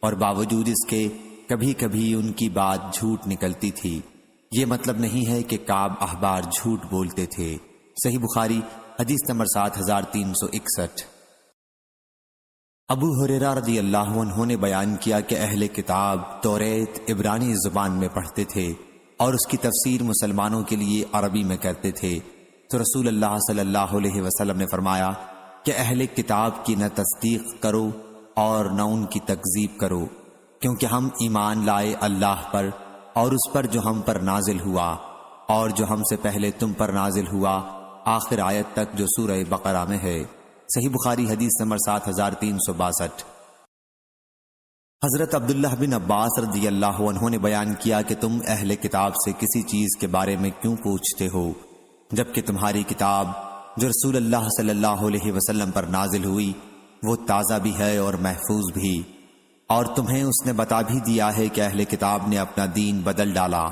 اور باوجود اس کے کبھی کبھی ان کی بات جھوٹ نکلتی تھی۔ یہ مطلب نہیں ہے کہ کعب احبار جھوٹ بولتے تھے۔ صحیح بخاری حدیث نمبر 7361۔ ابو ہریرہ رضی اللہ عنہ نے بیان کیا کہ اہل کتاب توریت عبرانی زبان میں پڑھتے تھے اور اس کی تفسیر مسلمانوں کے لیے عربی میں کرتے تھے، تو رسول اللہ صلی اللہ علیہ وسلم نے فرمایا کہ اہل کتاب کی نہ تصدیق کرو اور نہ ان کی تکذیب کرو، کیونکہ ہم ایمان لائے اللہ پر اور اس پر جو ہم پر نازل ہوا اور جو ہم سے پہلے تم پر نازل ہوا، آخر آیت تک جو سورہ بقرہ میں ہے۔ صحیح بخاری حدیث نمبر 7362۔ حضرت عبداللہ بن عباس رضی اللہ عنہ نے بیان کیا کہ تم اہل کتاب سے کسی چیز کے بارے میں کیوں پوچھتے ہو جبکہ تمہاری کتاب جو رسول اللہ صلی اللہ علیہ وسلم پر نازل ہوئی وہ تازہ بھی ہے اور محفوظ بھی، اور تمہیں اس نے بتا بھی دیا ہے کہ اہل کتاب نے اپنا دین بدل ڈالا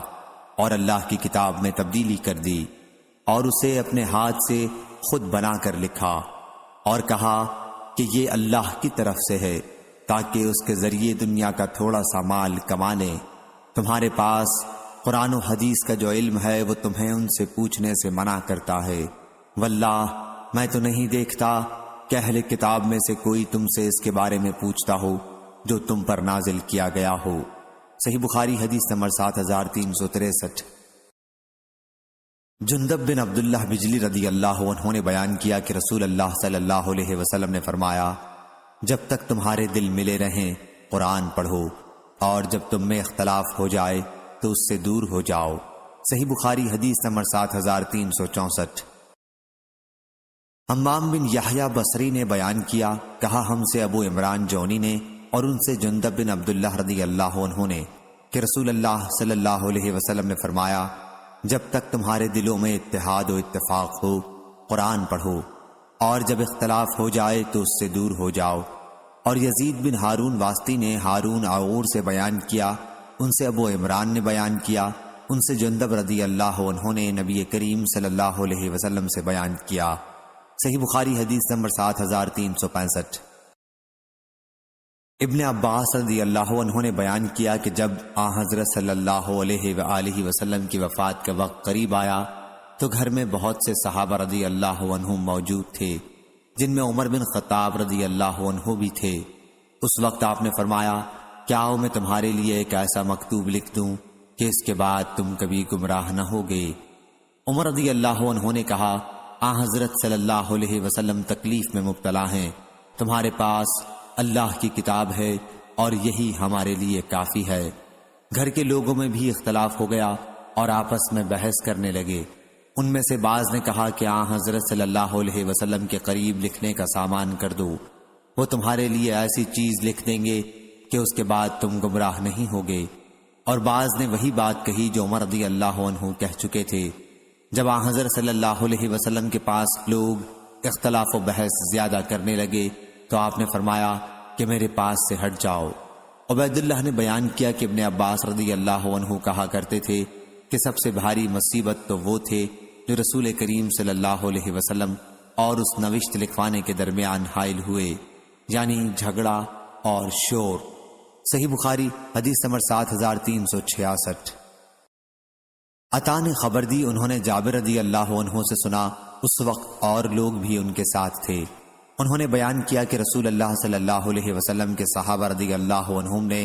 اور اللہ کی کتاب میں تبدیلی کر دی اور اسے اپنے ہاتھ سے خود بنا کر لکھا اور کہا کہ یہ اللہ کی طرف سے ہے تاکہ اس کے ذریعے دنیا کا تھوڑا سا مال کما لیں۔ تمہارے پاس قرآن و حدیث کا جو علم ہے وہ تمہیں ان سے پوچھنے سے منع کرتا ہے، واللہ میں تو نہیں دیکھتا کہ اہل کتاب میں سے کوئی تم سے اس کے بارے میں پوچھتا ہو جو تم پر نازل کیا گیا ہو۔ صحیح بخاری حدیث نمبر 7363۔ جندب بن عبداللہ بجلی رضی اللہ عنہ نے بیان کیا کہ رسول اللہ صلی اللہ علیہ وسلم نے فرمایا جب تک تمہارے دل ملے رہیں قرآن پڑھو، اور جب تم میں اختلاف ہو جائے تو اس سے دور ہو جاؤ۔ صحیح بخاری حدیث نمبر 7364۔ حمام بن یحییٰ بصری نے بیان کیا، کہا ہم سے ابو عمران جونی نے اور ان سے جندب بن عبداللہ رضی اللہ عنہ نے کہ رسول اللہ صلی اللہ علیہ وسلم نے فرمایا جب تک تمہارے دلوں میں اتحاد و اتفاق ہو قرآن پڑھو، اور جب اختلاف ہو جائے تو اس سے دور ہو جاؤ۔ اور یزید بن ہارون واسطی نے ہارون عور سے بیان کیا، ان سے ابو عمران نے بیان کیا، ان سے جندب رضی اللہ عنہ نے نبی کریم صلی اللہ علیہ وسلم سے بیان کیا۔ صحیح بخاری حدیث نمبر 7365۔ ابن عباس رضی اللہ عنہ نے بیان کیا کہ جب حضرت صلی اللہ علیہ وآلہ وسلم کی وفات کا وقت قریب آیا تو گھر میں بہت سے صحابہ رضی اللہ عنہم موجود تھے، جن میں عمر بن خطاب رضی اللہ عنہ بھی تھے۔ اس وقت آپ نے فرمایا کیا آؤ میں تمہارے لیے ایک ایسا مکتوب لکھ دوں کہ اس کے بعد تم کبھی گمراہ نہ ہوگے۔ عمر رضی اللہ عنہ نے کہا حضرت صلی اللہ علیہ وسلم تکلیف میں مبتلا ہیں، تمہارے پاس اللہ کی کتاب ہے اور یہی ہمارے لیے کافی ہے۔ گھر کے لوگوں میں بھی اختلاف ہو گیا اور آپس میں بحث کرنے لگے۔ ان میں سے بعض نے کہا کہ حضرت صلی اللہ علیہ وسلم کے قریب لکھنے کا سامان کر دو، وہ تمہارے لیے ایسی چیز لکھ دیں گے کہ اس کے بعد تم گمراہ نہیں ہوگے۔ اور بعض نے وہی بات کہی جو عمر رضی اللہ عنہ کہہ چکے تھے۔ جب حضرت صلی اللہ علیہ وسلم کے پاس لوگ اختلاف و بحث زیادہ کرنے لگے تو آپ نے فرمایا کہ میرے پاس سے ہٹ جاؤ۔ عبید اللہ نے بیان کیا کہ ابن عباس رضی اللہ عنہ کہا کرتے تھے کہ سب سے بھاری مصیبت تو وہ تھے جو رسول کریم صلی اللہ علیہ وسلم اور اس نوشت لکھوانے کے درمیان حائل ہوئے، یعنی جھگڑا اور شور۔ صحیح بخاری حدیث نمبر 7366۔ عطا نے خبر دی انہوں نے جابر رضی اللہ عنہ سے سنا، اس وقت اور لوگ بھی ان کے ساتھ تھے۔ انہوں نے بیان کیا کہ رسول اللہ صلی اللہ علیہ وسلم کے صحابہ رضی اللہ عنہم نے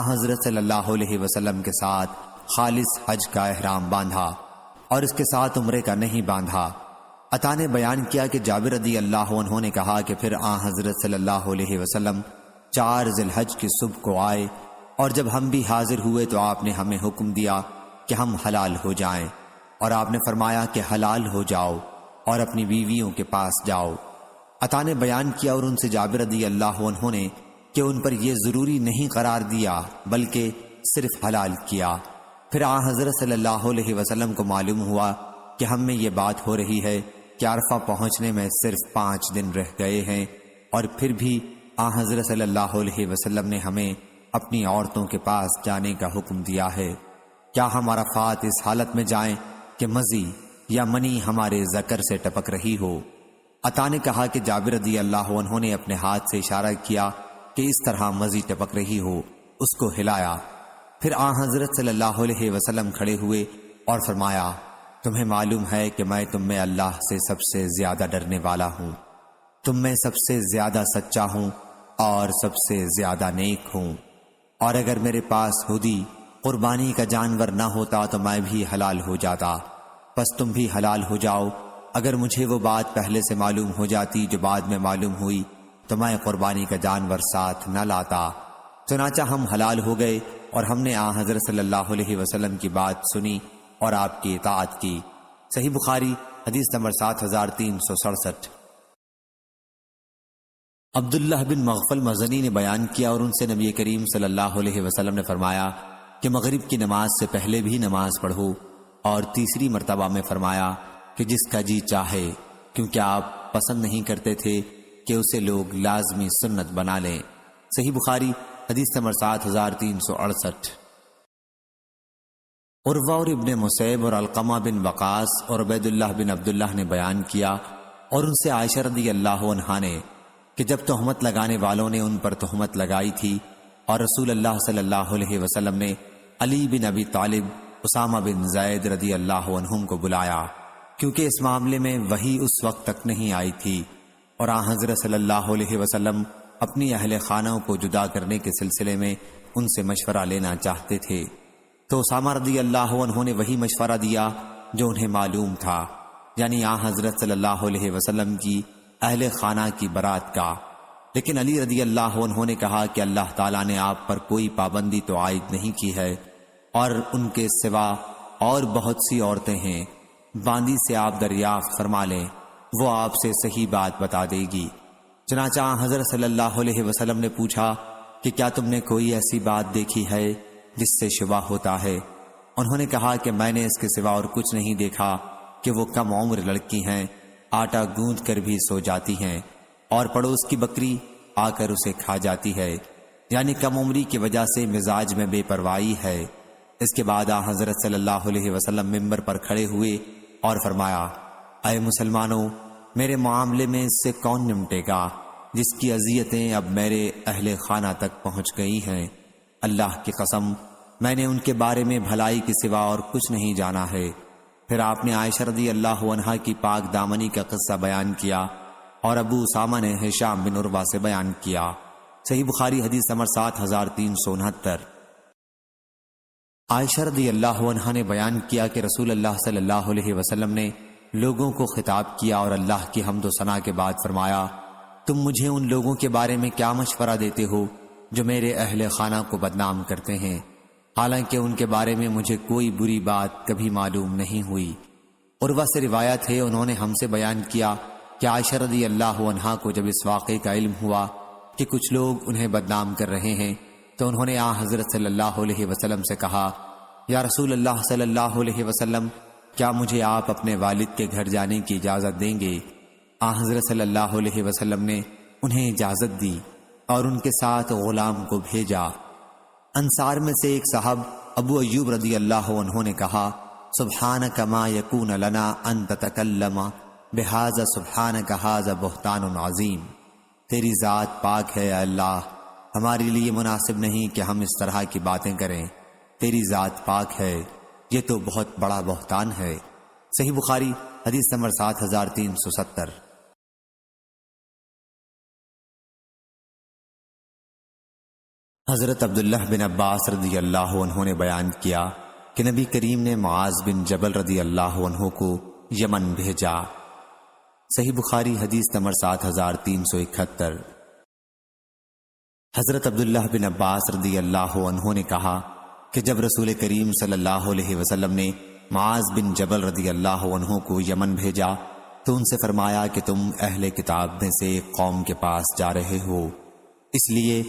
حضرت صلی اللہ علیہ وسلم کے ساتھ خالص حج کا احرام باندھا اور اس کے ساتھ عمرے کا نہیں باندھا۔ عطا نے بیان کیا کہ جابر رضی اللہ عنہ نے کہا کہ پھر حضرت صلی اللہ علیہ وسلم 4 ذی الحج کی صبح کو آئے، اور جب ہم بھی حاضر ہوئے تو آپ نے ہمیں حکم دیا کہ ہم حلال ہو جائیں، اور آپ نے فرمایا کہ حلال ہو جاؤ اور اپنی بیویوں کے پاس جاؤ۔ عطا نے بیان کیا اور ان سے جابر رضی اللہ عنہ نے کہ ان پر یہ ضروری نہیں قرار دیا بلکہ صرف حلال کیا۔ پھر حضرت صلی اللہ علیہ وسلم کو معلوم ہوا کہ ہم میں یہ بات ہو رہی ہے کہ عرفہ پہنچنے میں صرف 5 دن رہ گئے ہیں، اور پھر بھی حضرت صلی اللہ علیہ وسلم نے ہمیں اپنی عورتوں کے پاس جانے کا حکم دیا ہے۔ کیا ہم عرفات اس حالت میں جائیں کہ مزی یا منی ہمارے ذکر سے ٹپک رہی ہو؟ عطا نے کہا کہ جابر رضی اللہ عنہ نے اپنے ہاتھ سے اشارہ کیا کہ اس طرح مزی ٹپک رہی ہو، اس کو ہلایا۔ پھر حضرت صلی اللہ علیہ وسلم کھڑے ہوئے اور فرمایا، تمہیں معلوم ہے کہ میں تم میں اللہ سے سب سے زیادہ ڈرنے والا ہوں، تم میں سب سے زیادہ سچا ہوں اور سب سے زیادہ نیک ہوں، اور اگر میرے پاس ہدی قربانی کا جانور نہ ہوتا تو میں بھی حلال ہو جاتا، پس تم بھی حلال ہو جاؤ۔ اگر مجھے وہ بات پہلے سے معلوم ہو جاتی جو بعد میں معلوم ہوئی تو میں قربانی کا جانور ساتھ نہ لاتا۔ چنانچہ ہم حلال ہو گئے اور ہم نے حضرت صلی اللہ علیہ وسلم کی بات سنی اور آپ کی اطاعت کی۔ صحیح بخاری حدیث نمبر 7367۔ عبداللہ بن مغفل مزنی نے بیان کیا اور ان سے نبی کریم صلی اللہ علیہ وسلم نے فرمایا کہ مغرب کی نماز سے پہلے بھی نماز پڑھو، اور تیسری مرتبہ میں فرمایا کہ جس کا جی چاہے، کیونکہ آپ پسند نہیں کرتے تھے کہ اسے لوگ لازمی سنت بنا لیں۔ صحیح بخاری حدیث نمبر 7368۔ عروہ اور ابن مسیب اور علقمہ بن وقاص اور عبید اللہ بن عبداللہ نے بیان کیا اور ان سے عائشہ رضی اللہ عنہا نے کہ جب تہمت لگانے والوں نے ان پر تہمت لگائی تھی اور رسول اللہ صلی اللہ علیہ وسلم نے علی بن ابی طالب، اسامہ بن زید رضی اللہ عنہم کو بلایا، کیونکہ اس معاملے میں وحی اس وقت تک نہیں آئی تھی، اور حضرت صلی اللہ علیہ وسلم اپنی اہل خانوں کو جدا کرنے کے سلسلے میں ان سے مشورہ لینا چاہتے تھے، تو اسامہ رضی اللہ عنہ نے وہی مشورہ دیا جو انہیں معلوم تھا، یعنی حضرت صلی اللہ علیہ وسلم کی اہل خانہ کی برات کا۔ لیکن علی رضی اللہ عنہ نے کہا کہ اللہ تعالیٰ نے آپ پر کوئی پابندی تو عائد نہیں کی ہے، اور ان کے سوا اور بہت سی عورتیں ہیں، باندی سے آپ دریافت فرما لیں، وہ آپ سے صحیح بات بتا دے گی۔ چنانچہ حضرت صلی اللہ علیہ وسلم نے پوچھا کہ کیا تم نے کوئی ایسی بات دیکھی ہے جس سے شبہ ہوتا ہے؟ انہوں نے کہا کہ میں نے اس کے سوا اور کچھ نہیں دیکھا کہ وہ کم عمر لڑکی ہیں، آٹا گوندھ کر بھی سو جاتی ہیں، اور پڑوس کی بکری آ کر اسے کھا جاتی ہے، یعنی کم عمری کی وجہ سے مزاج میں بے پرواہی ہے۔ اس کے بعد حضرت صلی اللہ علیہ وسلم منبر پر کھڑے ہوئے اور فرمایا، اے مسلمانوں، میرے معاملے میں اس سے کون نمٹے گا جس کی اذیتیں اب میرے اہل خانہ تک پہنچ گئی ہیں؟ اللہ کی قسم، میں نے ان کے بارے میں بھلائی کے سوا اور کچھ نہیں جانا ہے۔ پھر آپ نے عائشہ رضی اللہ عنہا کی پاک دامنی کا قصہ بیان کیا، اور ابو اسامہ نے ہشام بن عروہ سے بیان کیا۔ صحیح بخاری حدیث نمبر 7369۔ عائشہ رضی اللہ عنہا نے بیان کیا کہ رسول اللہ صلی اللہ علیہ وسلم نے لوگوں کو خطاب کیا اور اللہ کی حمد و ثنا کے بعد فرمایا، تم مجھے ان لوگوں کے بارے میں کیا مشورہ دیتے ہو جو میرے اہل خانہ کو بدنام کرتے ہیں، حالانکہ ان کے بارے میں مجھے کوئی بری بات کبھی معلوم نہیں ہوئی۔ عروہ سے روایت ہے، انہوں نے ہم سے بیان کیا کہ عائشہ رضی اللہ عنہا کو جب اس واقعے کا علم ہوا کہ کچھ لوگ انہیں بدنام کر رہے ہیں تو انہوں نے حضرت صلی اللہ علیہ وسلم سے کہا، یا رسول اللہ صلی اللہ علیہ وسلم، کیا مجھے آپ اپنے والد کے گھر جانے کی اجازت دیں گے؟ حضرت صلی اللہ علیہ وسلم نے انہیں اجازت دی اور ان کے ساتھ غلام کو بھیجا۔ انصار میں سے ایک صاحب ابو ایوب رضی اللہ عنہ نے کہا، سبحانک ما یکون لنا ان تتکلم بہذا سبحانک ھذا بہتان عظیم، تیری ذات پاک ہے اے اللہ، ہمارے لیے مناسب نہیں کہ ہم اس طرح کی باتیں کریں، تیری ذات پاک ہے، یہ تو بہت بڑا بہتان ہے۔ صحیح بخاری حدیث نمبر 7370۔ حضرت عبداللہ بن عباس رضی اللہ عنہ نے بیان کیا کہ نبی کریم نے معاذ بن جبل رضی اللہ عنہ کو یمن بھیجا۔ صحیح بخاری حدیث نمبر 7371۔ حضرت عبداللہ بن عباس رضی اللہ عنہ نے کہا کہ جب رسول کریم صلی اللہ علیہ وسلم نے معاذ بن جبل رضی اللہ عنہ کو یمن بھیجا تو ان سے فرمایا کہ تم اہل کتاب میں سے ایک قوم کے پاس جا رہے ہو، اس لیے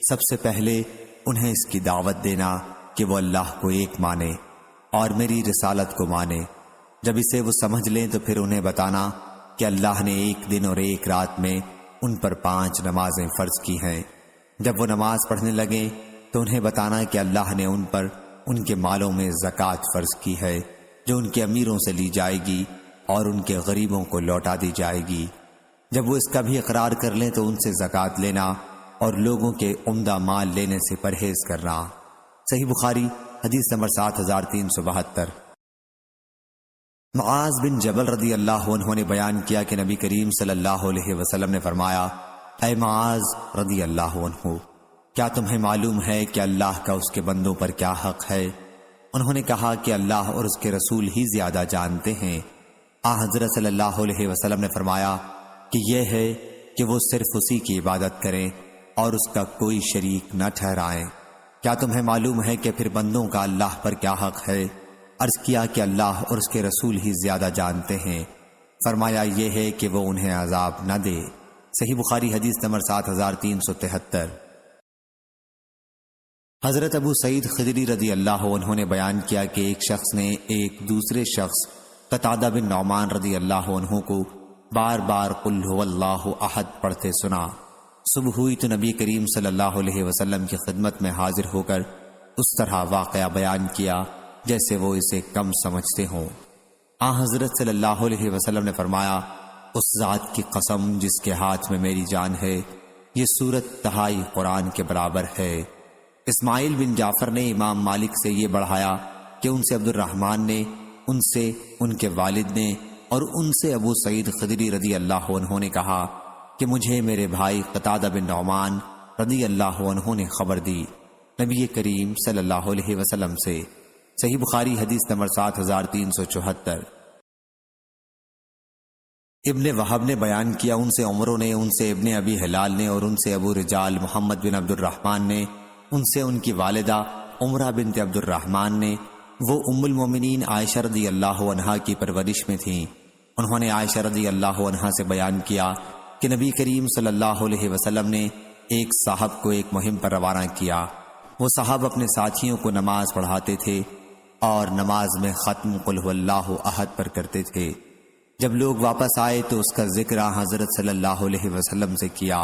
سب سے پہلے انہیں اس کی دعوت دینا کہ وہ اللہ کو ایک مانے اور میری رسالت کو مانے۔ جب اسے وہ سمجھ لیں تو پھر انہیں بتانا کہ اللہ نے ایک دن اور ایک رات میں ان پر 5 نمازیں فرض کی ہیں۔ جب وہ نماز پڑھنے لگیں تو انہیں بتانا کہ اللہ نے ان پر ان کے مالوں میں زکوٰۃ فرض کی ہے جو ان کے امیروں سے لی جائے گی اور ان کے غریبوں کو لوٹا دی جائے گی۔ جب وہ اس کا بھی اقرار کر لیں تو ان سے زکوٰۃ لینا اور لوگوں کے عمدہ مال لینے سے پرہیز کرنا۔ صحیح بخاری حدیث نمبر 7372۔ معاذ بن جبل رضی اللہ عنہ نے بیان کیا کہ نبی کریم صلی اللہ علیہ وسلم نے فرمایا، اے معاذ رضی اللہ عنہ، کیا تمہیں معلوم ہے کہ اللہ کا اس کے بندوں پر کیا حق ہے؟ انہوں نے کہا کہ اللہ اور اس کے رسول ہی زیادہ جانتے ہیں۔ حضرت صلی اللہ علیہ وسلم نے فرمایا کہ یہ ہے کہ وہ صرف اسی کی عبادت کریں اور اس کا کوئی شریک نہ ٹھہرائیں۔ کیا تمہیں معلوم ہے کہ پھر بندوں کا اللہ پر کیا حق ہے؟ عرض کیا کہ اللہ اور اس کے رسول ہی زیادہ جانتے ہیں۔ فرمایا یہ ہے کہ وہ انہیں عذاب نہ دے۔ صحیح بخاری حدیث نمبر 7373۔ حضرت ابو سعید خدری رضی اللہ عنہ نے بیان کیا کہ ایک شخص نے ایک دوسرے شخص قتادہ بن نعمان رضی اللہ عنہ کو بار بار قل هو اللہ احد پڑھتے سنا۔ صبح ہوئی تو نبی کریم صلی اللہ علیہ وسلم کی خدمت میں حاضر ہو کر اس طرح واقعہ بیان کیا جیسے وہ اسے کم سمجھتے ہوں۔ حضرت صلی اللہ علیہ وسلم نے فرمایا، اس ذات کی قسم جس کے ہاتھ میں میری جان ہے، یہ سورت تہائی قرآن کے برابر ہے۔ اسماعیل بن جعفر نے امام مالک سے یہ بڑھایا کہ ان سے عبد الرحمن نے، ان سے ان کے والد نے اور ان سے ابو سعید خدری رضی اللہ عنہ نے کہا کہ مجھے میرے بھائی قتادہ بن نعمان رضی اللہ عنہ نے خبر دی نبی کریم صلی اللہ علیہ وسلم سے۔ صحیح بخاری حدیث نمبر 7374۔ ابن وہب نے بیان کیا، ان سے عمرو نے، ان سے ابن ابی ہلال نے اور ان سے ابو رجال محمد بن عبد الرحمن نے، ان سے ان کی والدہ عمرہ بنت عبد الرحمن نے، وہ ام المومنین عائشہ رضی اللہ عنہا کی پرورش میں تھیں۔ انہوں نے عائشہ رضی اللہ عنہا سے بیان کیا کہ نبی کریم صلی اللہ علیہ وسلم نے ایک صاحب کو ایک مہم پر روانہ کیا۔ وہ صاحب اپنے ساتھیوں کو نماز پڑھاتے تھے اور نماز میں ختم قل هو اللہ احد پر کرتے تھے۔ جب لوگ واپس آئے تو اس کا ذکر حضرت صلی اللہ علیہ وسلم سے کیا۔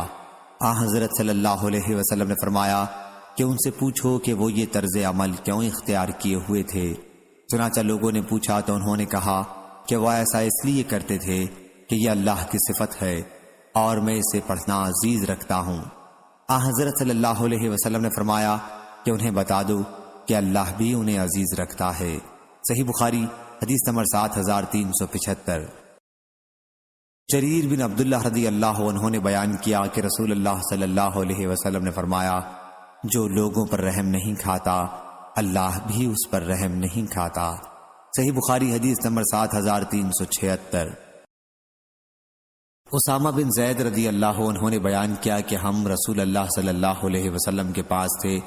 حضرت صلی اللہ علیہ وسلم نے فرمایا کہ ان سے پوچھو کہ وہ یہ طرز عمل کیوں اختیار کیے ہوئے تھے۔ چنانچہ لوگوں نے پوچھا تو انہوں نے کہا کہ وہ ایسا اس لیے کرتے تھے کہ یہ اللہ کی صفت ہے اور میں اسے پڑھنا عزیز رکھتا ہوں۔ حضرت صلی اللہ علیہ وسلم نے فرمایا کہ انہیں بتا دو کہ اللہ بھی انہیں عزیز رکھتا ہے۔ صحیح بخاری حدیث نمبر 7375۔ جریر بن عبداللہ رضی اللہ عنہ نے بیان کیا کہ رسول اللہ صلی اللہ علیہ وسلم نے فرمایا، جو لوگوں پر رحم نہیں کھاتا اللہ بھی اس پر رحم نہیں کھاتا۔ صحیح بخاری حدیث نمبر 7376۔ اسامہ بن زید رضی اللہ عنہ نے بیان کیا کہ ہم رسول اللہ صلی اللہ علیہ وسلم کے پاس تھے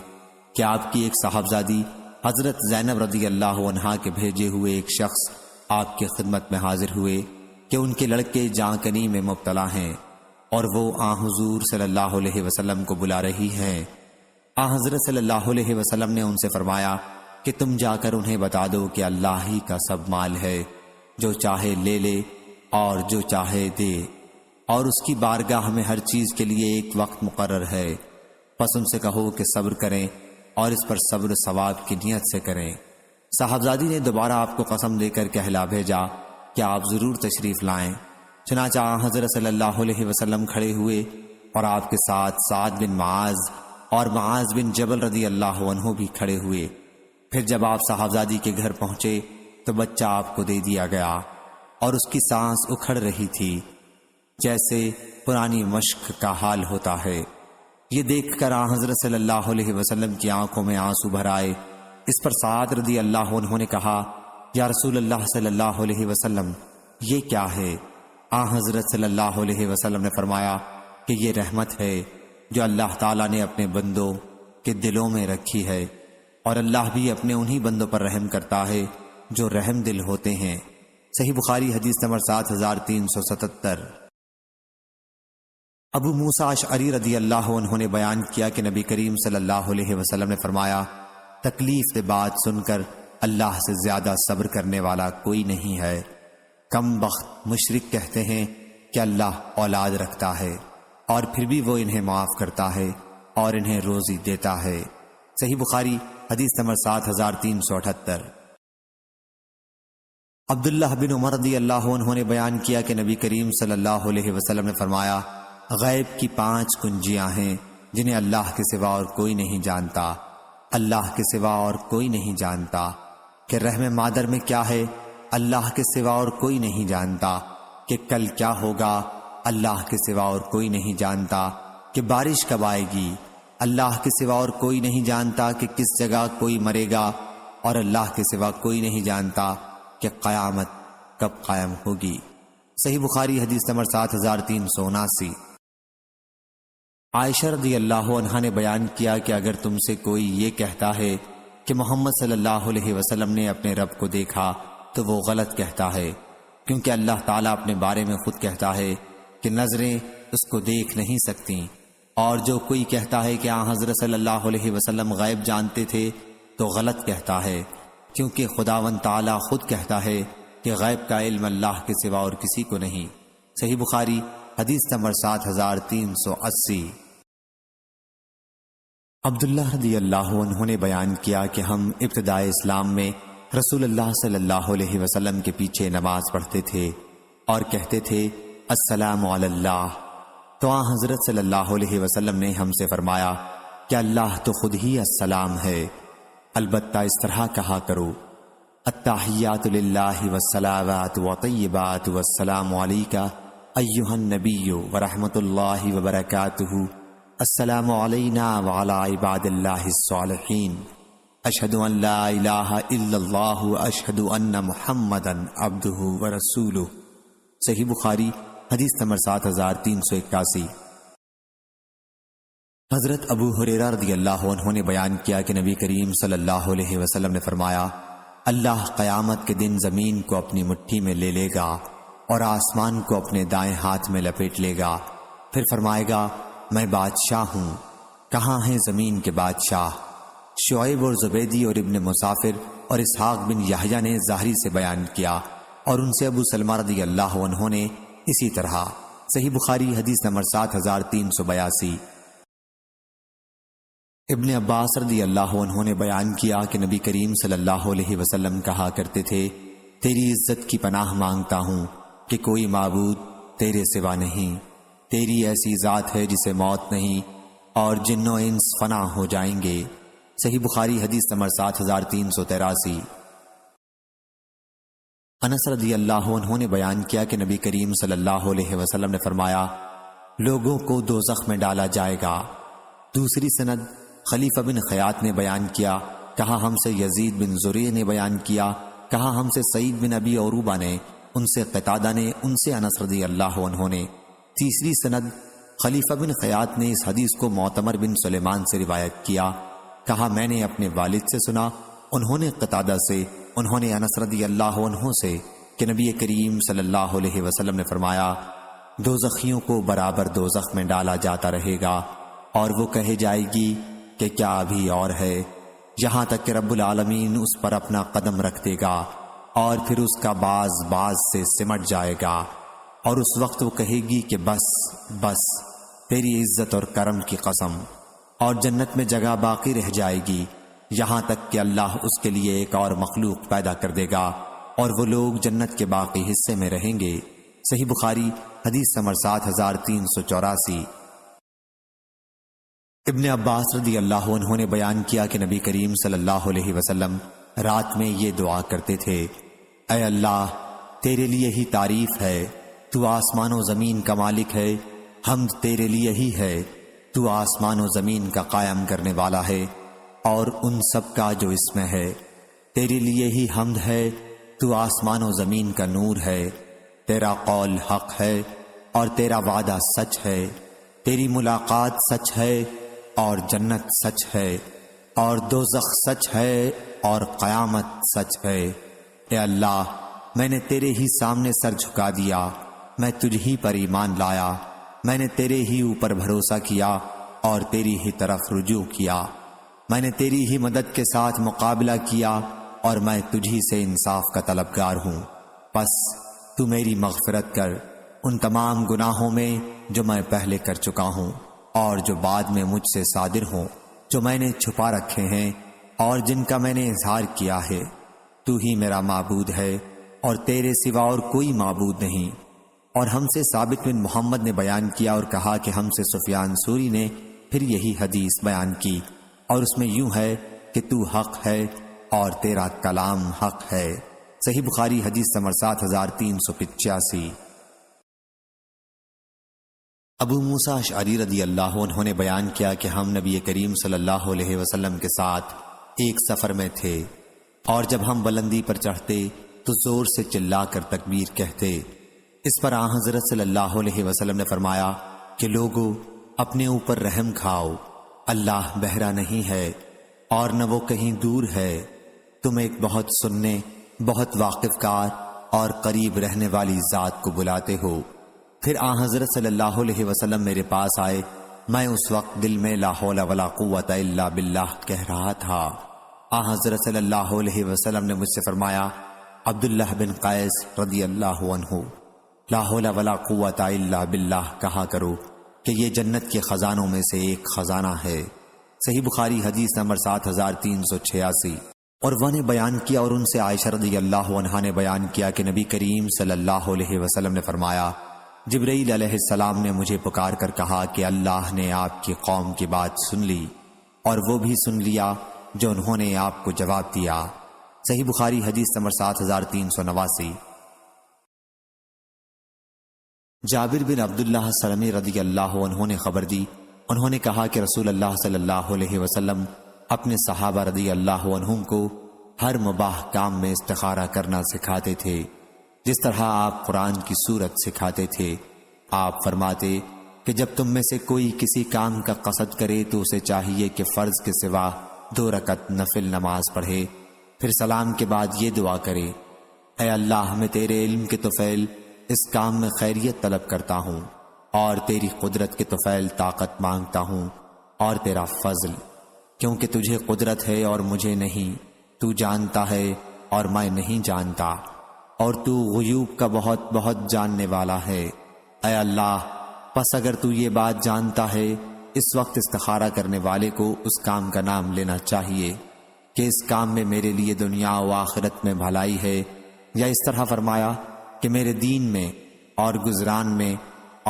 کہ آپ کی ایک صاحبزادی حضرت زینب رضی اللہ عنہا کے بھیجے ہوئے ایک شخص آپ کی خدمت میں حاضر ہوئے کہ ان کے لڑکے جاں کنی میں مبتلا ہیں اور وہ حضور صلی اللہ علیہ وسلم کو بلا رہی ہیں۔ حضرت صلی اللہ علیہ وسلم نے ان سے فرمایا کہ تم جا کر انہیں بتا دو کہ اللہ ہی کا سب مال ہے، جو چاہے لے لے اور جو چاہے دے، اور اس کی بارگاہ میں ہر چیز کے لیے ایک وقت مقرر ہے۔ پس ان سے کہو کہ صبر کریں اور اس پر صبر ثواب کی نیت سے کریں۔ صاحبزادی نے دوبارہ آپ کو قسم دے کر کہلا بھیجا کہ آپ ضرور تشریف لائیں۔ چنانچہ حضرت صلی اللہ علیہ وسلم کھڑے ہوئے اور آپ کے ساتھ سعد بن معاذ اور معاذ بن جبل رضی اللہ عنہ بھی کھڑے ہوئے۔ پھر جب آپ صاحبزادی کے گھر پہنچے تو بچہ آپ کو دے دیا گیا اور اس کی سانس اکھڑ رہی تھی جیسے پرانی مشق کا حال ہوتا ہے۔ یہ دیکھ کر حضرت صلی اللہ علیہ وسلم کی آنکھوں میں آنسو بھر آئے اس پر سعد رضی اللہ عنہ نے کہا یا رسول اللہ صلی اللہ علیہ وسلم یہ کیا ہے؟ حضرت صلی اللہ علیہ وسلم نے فرمایا کہ یہ رحمت ہے جو اللہ تعالیٰ نے اپنے بندوں کے دلوں میں رکھی ہے، اور اللہ بھی اپنے انہی بندوں پر رحم کرتا ہے جو رحم دل ہوتے ہیں۔ صحیح بخاری حدیث نمبر 7377۔ ابو موسیٰ اشعری رضی اللہ عنہ نے بیان کیا کہ نبی کریم صلی اللہ علیہ وسلم نے فرمایا تکلیف دہ بات سن کر اللہ سے زیادہ صبر کرنے والا کوئی نہیں ہے۔ کم بخت مشرک کہتے ہیں کہ اللہ اولاد رکھتا ہے اور پھر بھی وہ انہیں معاف کرتا ہے اور انہیں روزی دیتا ہے۔ صحیح بخاری حدیث نمبر 7378۔ عبداللہ بن عمر رضی اللہ عنہ نے بیان کیا کہ نبی کریم صلی اللہ علیہ وسلم نے فرمایا غیب کی 5 کنجیاں ہیں جنہیں اللہ کے سوا اور کوئی نہیں جانتا، اللہ کے سوا اور کوئی نہیں جانتا۔ کہ رحم مادر میں کیا ہے اللہ کے سوا اور کوئی نہیں جانتا، کہ کل کیا ہوگا اللہ کے سوا اور کوئی نہیں جانتا، کہ بارش کب آئے گی اللہ کے سوا اور کوئی نہیں جانتا، کہ کس جگہ کوئی مرے گا اور اللہ کے سوا کوئی نہیں جانتا، کہ قیامت کب قائم ہوگی۔ صحیح بخاری حدیث نمبر 7379۔ عائشہ رضی اللہ عنہا نے بیان کیا کہ اگر تم سے کوئی یہ کہتا ہے کہ محمد صلی اللہ علیہ وسلم نے اپنے رب کو دیکھا تو وہ غلط کہتا ہے، کیونکہ اللہ تعالیٰ اپنے بارے میں خود کہتا ہے کہ نظریں اس کو دیکھ نہیں سکتیں، اور جو کوئی کہتا ہے کہ حضرت صلی اللہ علیہ وسلم غیب جانتے تھے تو غلط کہتا ہے، کیونکہ خداوند تعالیٰ خود کہتا ہے کہ غیب کا علم اللہ کے سوا اور کسی کو نہیں۔ صحیح بخاری حدیث نمبر 7380۔ عبداللہ رضی اللہ عنہ نے بیان کیا کہ ہم ابتدائے اسلام میں رسول اللہ صلی اللہ علیہ وسلم کے پیچھے نماز پڑھتے تھے اور کہتے تھے السلام علی اللہ، تو حضرت صلی اللہ علیہ وسلم نے ہم سے فرمایا کہ اللہ تو خود ہی السلام ہے، البتہ اس طرح کہا کرو التحیات للہ والصلوات وطیبات والسلام علیکہ ایہا النبی ورحمۃ اللہ وبرکاتہ، السلام علینا وعلی عباد اللہ الصالحین، اشہد ان لا الہ الا اللہ اشہد ان محمدا عبدہ ورسولہ۔ صحیح بخاری حدیث نمبر 7381۔ حضرت ابو ہریرہ رضی اللہ عنہ نے بیان کیا کہ نبی کریم صلی اللہ علیہ وسلم نے فرمایا اللہ قیامت کے دن زمین کو اپنی مٹھی میں لے لے گا اور آسمان کو اپنے دائیں ہاتھ میں لپیٹ لے گا، پھر فرمائے گا میں بادشاہ ہوں، کہاں ہیں زمین کے بادشاہ؟ شعیب اور زبیدی اور ابن مسافر اور اسحاق بن یحییٰ نے ظاہری سے بیان کیا، اور ان سے ابو سلمہ رضی اللہ عنہ نے اسی طرح۔ صحیح بخاری حدیث نمبر 7382۔ ابن عباس رضی اللہ عنہ نے بیان کیا کہ نبی کریم صلی اللہ علیہ وسلم کہا کرتے تھے تیری عزت کی پناہ مانگتا ہوں کہ کوئی معبود تیرے سوا نہیں، تیری ایسی ذات ہے جسے موت نہیں اور جن و انس فنا ہو جائیں گے۔ صحیح بخاری حدیث نمبر 7383۔ انس رضی اللہ عنہ نے بیان کیا کہ نبی کریم صلی اللہ علیہ وسلم نے فرمایا لوگوں کو دوزخ میں ڈالا جائے گا۔ دوسری سند خلیفہ بن خیاط نے بیان کیا، کہا ہم سے یزید بن زریع نے بیان کیا، کہا ہم سے سعید بن ابی عروبہ نے، ان سے قتادہ نے، ان سے انس رضی اللہ عنہ نے۔ تیسری سند خلیفہ بن خیاط نے اس حدیث کو معتمر بن سلیمان سے روایت کیا، کہا میں نے اپنے والد سے سنا، انہوں نے قتادہ سے، انہوں نے انس رضی اللہ عنہ سے کہ نبی کریم صلی اللہ علیہ وسلم نے فرمایا دوزخیوں کو برابر دوزخ میں ڈالا جاتا رہے گا، اور وہ کہے جائے گی کہ کیا ابھی اور ہے، یہاں تک کہ رب العالمین اس پر اپنا قدم رکھ دے گا اور پھر اس کا باز سے سمٹ جائے گا، اور اس وقت وہ کہے گی کہ بس بس تیری عزت اور کرم کی قسم، اور جنت میں جگہ باقی رہ جائے گی یہاں تک کہ اللہ اس کے لیے ایک اور مخلوق پیدا کر دے گا اور وہ لوگ جنت کے باقی حصے میں رہیں گے۔ صحیح بخاری حدیث نمبر 7384۔ ابن عباس رضی اللہ عنہ نے بیان کیا کہ نبی کریم صلی اللہ علیہ وسلم رات میں یہ دعا کرتے تھے اے اللہ تیرے لیے ہی تعریف ہے، تو آسمان و زمین کا مالک ہے، حمد تیرے لیے ہی ہے، تو آسمان و زمین کا قائم کرنے والا ہے، اور ان سب کا جو اس میں ہے۔ تیرے لیے ہی حمد ہے، تو آسمان و زمین کا نور ہے۔ تیرا قول حق ہے اور تیرا وعدہ سچ ہے۔ تیری ملاقات سچ ہے اور جنت سچ ہے، اور دوزخ سچ ہے اور قیامت سچ ہے۔ اے اللہ، میں نے تیرے ہی سامنے سر جھکا دیا، میں تجھ ہی پر ایمان لایا، میں نے تیرے ہی اوپر بھروسہ کیا اور تیری ہی طرف رجوع کیا، میں نے تیری ہی مدد کے ساتھ مقابلہ کیا اور میں تجھی سے انصاف کا طلبگار ہوں۔ پس تو میری مغفرت کر ان تمام گناہوں میں جو میں پہلے کر چکا ہوں اور جو بعد میں مجھ سے صادر ہوں، جو میں نے چھپا رکھے ہیں اور جن کا میں نے اظہار کیا ہے۔ تو ہی میرا معبود ہے اور تیرے سوا اور کوئی معبود نہیں۔ اور ہم سے ثابت بن محمد نے بیان کیا اور کہا کہ ہم سے سفیان ثوری نے پھر یہی حدیث بیان کی، اور اس میں یوں ہے کہ تو حق ہے اور تیرا کلام حق ہے۔ صحیح بخاری حدیث نمبر 7385۔ ابو موسیٰ اشعری رضی اللہ عنہ نے بیان کیا کہ ہم نبی کریم صلی اللہ علیہ وسلم کے ساتھ ایک سفر میں تھے، اور جب ہم بلندی پر چڑھتے تو زور سے چلا کر تکبیر کہتے۔ اس پر آن حضرت صلی اللہ علیہ وسلم نے فرمایا کہ لوگو، اپنے اوپر رحم کھاؤ، اللہ بہرا نہیں ہے اور نہ وہ کہیں دور ہے، تم ایک بہت سننے، بہت واقف کار اور قریب رہنے والی ذات کو بلاتے ہو۔ پھر آن حضرت صلی اللہ علیہ وسلم میرے پاس آئے، میں اس وقت دل میں لا حول ولا قوت الا باللہ کہہ رہا تھا۔ آن حضرت صلی اللہ علیہ وسلم نے مجھ سے فرمایا، عبداللہ بن قیس رضی اللہ عنہ، لا حول ولا قوت الا باللہ کہا کرو کہ یہ جنت کے خزانوں میں سے ایک خزانہ ہے۔ صحیح بخاری حدیث نمبر 7386۔ اور وہ نے بیان کیا اور ان سے عائشہ رضی اللہ عنہا نے بیان کیا کہ نبی کریم صلی اللہ علیہ وسلم نے فرمایا، جبرائیل علیہ السلام نے مجھے پکار کر کہا کہ اللہ نے آپ کی قوم کی بات سن لی، اور وہ بھی سن لیا جو انہوں نے آپ کو جواب دیا۔ صحیح بخاری حدیث نمبر 7389۔ جابر بن عبداللہ سلمی رضی اللہ عنہ نے خبر دی، انہوں نے کہا کہ رسول اللہ صلی اللہ علیہ وسلم اپنے صحابہ رضی اللہ عنہم کو ہر مباح کام میں استخارہ کرنا سکھاتے تھے، جس طرح آپ قرآن کی سورت سکھاتے تھے۔ آپ فرماتے کہ جب تم میں سے کوئی کسی کام کا قصد کرے تو اسے چاہیے کہ فرض کے سوا 2 رکعت نفل نماز پڑھے، پھر سلام کے بعد یہ دعا کرے، اے اللہ، میں تیرے علم کے طفیل اس کام میں خیریت طلب کرتا ہوں، اور تیری قدرت کے طفیل طاقت مانگتا ہوں، اور تیرا فضل، کیونکہ تجھے قدرت ہے اور مجھے نہیں، تو جانتا ہے اور میں نہیں جانتا، اور تو غیوب کا بہت بہت جاننے والا ہے۔ اے اللہ، پس اگر تو یہ بات جانتا ہے، اس وقت استخارہ کرنے والے کو اس کام کا نام لینا چاہیے کہ اس کام میں میرے لیے دنیا و آخرت میں بھلائی ہے، یا اس طرح فرمایا کہ میرے دین میں اور گزران میں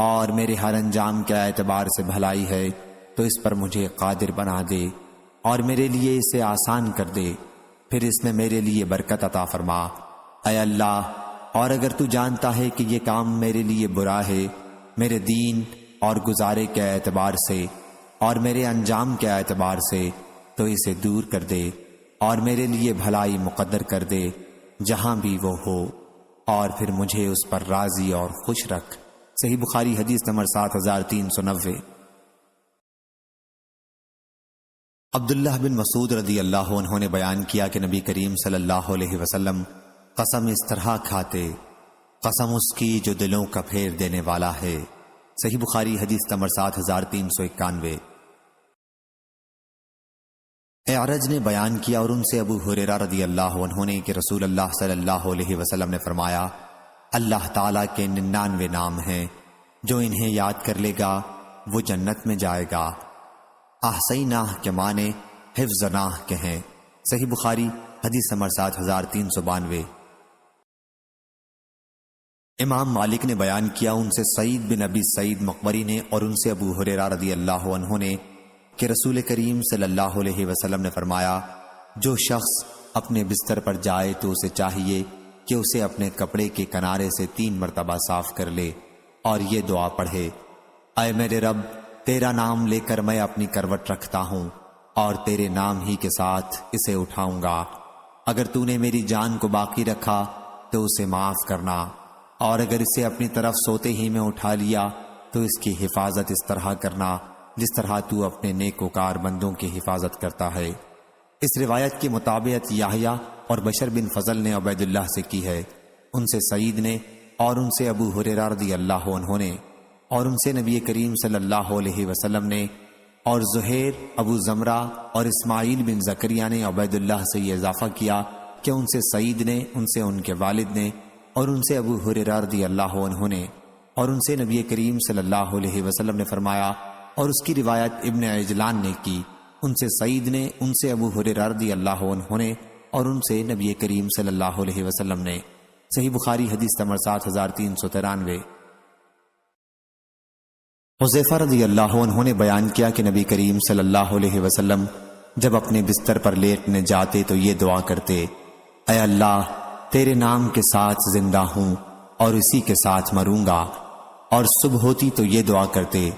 اور میرے ہر انجام کے اعتبار سے بھلائی ہے، تو اس پر مجھے قادر بنا دے اور میرے لیے اسے آسان کر دے، پھر اس میں میرے لیے برکت عطا فرما۔ اے اللہ، اور اگر تو جانتا ہے کہ یہ کام میرے لیے برا ہے، میرے دین اور گزارے کے اعتبار سے اور میرے انجام کے اعتبار سے، تو اسے دور کر دے اور میرے لیے بھلائی مقدر کر دے جہاں بھی وہ ہو، اور پھر مجھے اس پر راضی اور خوش رکھ۔ صحیح بخاری حدیث نمبر 7390۔ عبداللہ بن مسعود رضی اللہ عنہ نے بیان کیا کہ نبی کریم صلی اللہ علیہ وسلم قسم اس طرح کھاتے، قسم اس کی جو دلوں کا پھیر دینے والا ہے۔ صحیح بخاری حدیث نمبر 7391۔ اعرج نے بیان کیا اور ان سے ابو ہریرہ رضی اللہ عنہ نے کہ رسول اللہ صلی اللہ علیہ وسلم نے فرمایا، اللہ تعالیٰ کے 99 نام ہیں، جو انہیں یاد کر لے گا وہ جنت میں جائے گا۔ احصیناہ کے معنی حفظناہ کے ہیں۔ صحیح بخاری حدیث نمبر 7392۔ امام مالک نے بیان کیا ان سے سعید بن ابی سعید مقبری نے اور ان سے ابو ہریرہ رضی اللہ عنہ نے کہ رسول کریم صلی اللہ علیہ وسلم نے فرمایا، جو شخص اپنے بستر پر جائے تو اسے چاہیے کہ اسے اپنے کپڑے کے کنارے سے 3 مرتبہ صاف کر لے اور یہ دعا پڑھے، اے میرے رب، تیرا نام لے کر میں اپنی کروٹ رکھتا ہوں اور تیرے نام ہی کے ساتھ اسے اٹھاؤں گا۔ اگر تو نے میری جان کو باقی رکھا تو اسے معاف کرنا، اور اگر اسے اپنی طرف سوتے ہی میں اٹھا لیا تو اس کی حفاظت اس طرح کرنا جس طرح تو اپنے نیکوکار بندوں کی حفاظت کرتا ہے۔ اس روایت کی مطابقت یحییٰ اور بشر بن فضل نے عبید اللہ سے کی ہے، ان سے سعید نے، اور ان سے ابو ہریرہ رضی اللہ عنہ نے، اور ان سے نبی کریم صلی اللہ علیہ وسلم نے، اور زہیر، ابو زمرہ اور اسماعیل بن زکریا نے عبید اللہ سے یہ اضافہ کیا کہ ان سے سعید نے، ان سے ان کے والد نے، اور ان سے ابو ہریرہ رضی اللہ عنہ نے، اور ان سے نبی کریم صلی اللہ علیہ وسلم نے فرمایا، اور اس کی روایت ابن عجلان نے کی، ان سے سعید نے، ان سے ابو ہریرہ رضی اللہ عنہ نے، اور ان سے نبی کریم صلی اللہ علیہ وسلم نے۔ صحیح بخاری حدیث نمبر 7393۔ حذیفہ رضی اللہ عنہ نے بیان کیا کہ نبی کریم صلی اللہ علیہ وسلم جب اپنے بستر پر لیٹنے جاتے تو یہ دعا کرتے، اے اللہ تیرے نام کے ساتھ زندہ ہوں اور اسی کے ساتھ مروں گا، اور صبح ہوتی تو یہ دعا کرتے،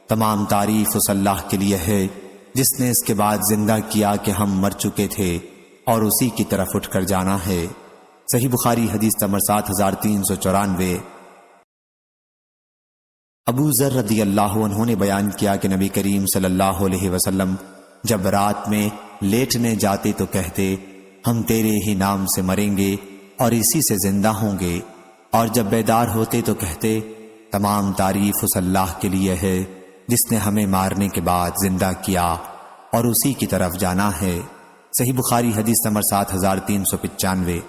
تمام تعریف اس اللہ کے لیے ہے جس نے اس کے بعد زندہ کیا کہ ہم مر چکے تھے اور اسی کی طرف اٹھ کر جانا ہے۔ صحیح بخاری حدیث نمبر 7394۔ ابو ذر رضی اللہ عنہ نے بیان کیا کہ نبی کریم صلی اللہ علیہ وسلم جب رات میں لیٹنے جاتے تو کہتے، ہم تیرے ہی نام سے مریں گے اور اسی سے زندہ ہوں گے، اور جب بیدار ہوتے تو کہتے، تمام تعریف اس اللہ کے لیے ہے جس نے ہمیں مارنے کے بعد زندہ کیا اور اسی کی طرف جانا ہے۔ صحیح بخاری حدیث نمبر 7395۔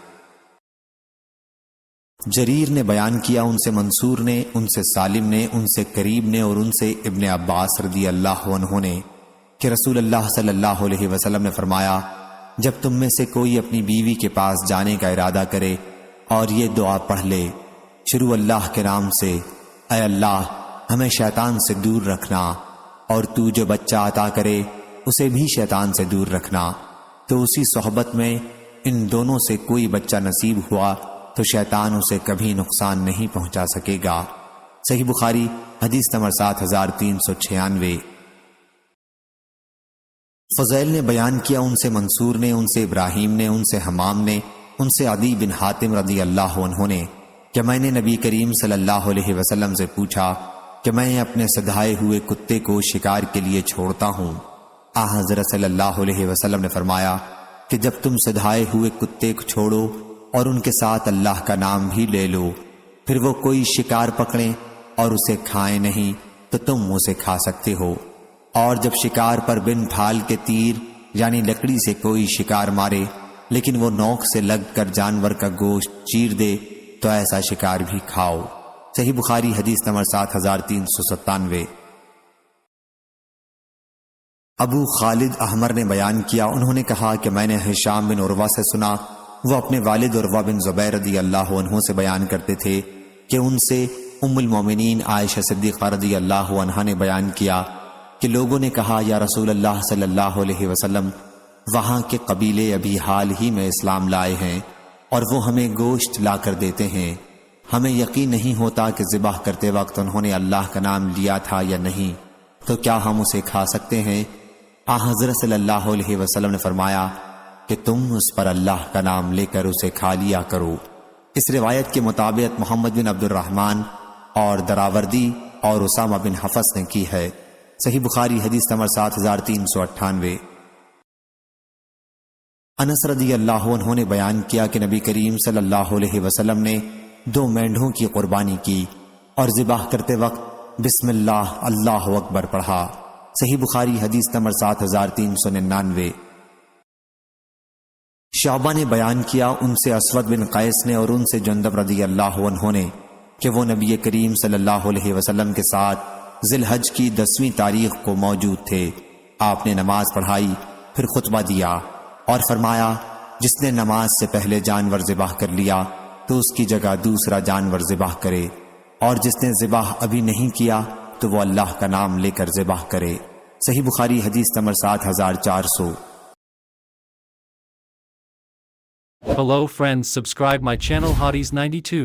جریر نے بیان کیا، ان سے منصور نے، ان سے سالم نے، ان سے قریب نے، اور ان سے ابن عباس رضی اللہ عنہ نے کہ رسول اللہ صلی اللہ علیہ وسلم نے فرمایا، جب تم میں سے کوئی اپنی بیوی کے پاس جانے کا ارادہ کرے اور یہ دعا پڑھ لے، شروع اللہ کے نام سے، اے اللہ ہمیں شیطان سے دور رکھنا، اور تو جو بچہ عطا کرے اسے بھی شیطان سے دور رکھنا، تو اسی صحبت میں ان دونوں سے کوئی بچہ نصیب ہوا تو شیطان اسے کبھی نقصان نہیں پہنچا سکے گا۔ صحیح بخاری حدیث نمبر 7396۔ فضیل نے بیان کیا، ان سے منصور نے، ان سے ابراہیم نے، ان سے حمام نے، ان سے عدی بن حاتم رضی اللہ عنہ نے کہ میں نے نبی کریم صلی اللہ علیہ وسلم سے پوچھا کہ میں اپنے سدھائے ہوئے کتے کو شکار کے لیے چھوڑتا ہوں۔ حضرت صلی اللہ علیہ وسلم نے فرمایا کہ جب تم سدھائے ہوئے کتے کو چھوڑو اور ان کے ساتھ اللہ کا نام بھی لے لو، پھر وہ کوئی شکار پکڑیں اور اسے کھائیں نہیں تو تم اسے کھا سکتے ہو، اور جب شکار پر بن پھال کے تیر یعنی لکڑی سے کوئی شکار مارے لیکن وہ نوک سے لگ کر جانور کا گوشت چیر دے تو ایسا شکار بھی کھاؤ۔ صحیح بخاری حدیث نمبر 7397۔ ابو خالد احمر نے بیان کیا، انہوں نے کہا کہ میں نے ہشام بن عروہ سے سنا، وہ اپنے والد عروہ بن زبیر رضی اللہ عنہ سے بیان کرتے تھے کہ ان سے ام المومنین عائشہ صدیقہ رضی اللہ عنہا نے بیان کیا کہ لوگوں نے کہا، یا رسول اللہ صلی اللہ علیہ وسلم، وہاں کے قبیلے ابھی حال ہی میں اسلام لائے ہیں اور وہ ہمیں گوشت لا کر دیتے ہیں، ہمیں یقین نہیں ہوتا کہ ذبح کرتے وقت انہوں نے اللہ کا نام لیا تھا یا نہیں، تو کیا ہم اسے کھا سکتے ہیں؟ حضرت صلی اللہ علیہ وسلم نے فرمایا کہ تم اس پر اللہ کا نام لے کر اسے کھا لیا کرو۔ اس روایت کے مطابق محمد بن عبد الرحمن اور دراوردی اور اسامہ بن حفص نے کی ہے۔ صحیح بخاری حدیث نمبر 7398۔ انس رضی اللہ عنہ نے بیان کیا کہ نبی کریم صلی اللہ علیہ وسلم نے 2 مینڈھوں کی قربانی کی اور ذبح کرتے وقت بسم اللہ اللہ اکبر پڑھا۔ صحیح بخاری حدیث نمبر 7399۔ شعبہ نے بیان کیا، ان سے اسود بن قیس نے اور ان سے جندب رضی اللہ عنہ نے کہ وہ نبی کریم صلی اللہ علیہ وسلم کے ساتھ ذی الحج کی 10ویں تاریخ کو موجود تھے۔ آپ نے نماز پڑھائی، پھر خطبہ دیا اور فرمایا، جس نے نماز سے پہلے جانور ذبح کر لیا تو اس کی جگہ دوسرا جانور ذبح کرے، اور جس نے ذبح ابھی نہیں کیا تو وہ اللہ کا نام لے کر ذبح کرے۔ صحیح بخاری حدیث number 7400۔ Hello friends, subscribe my channel Hotties92.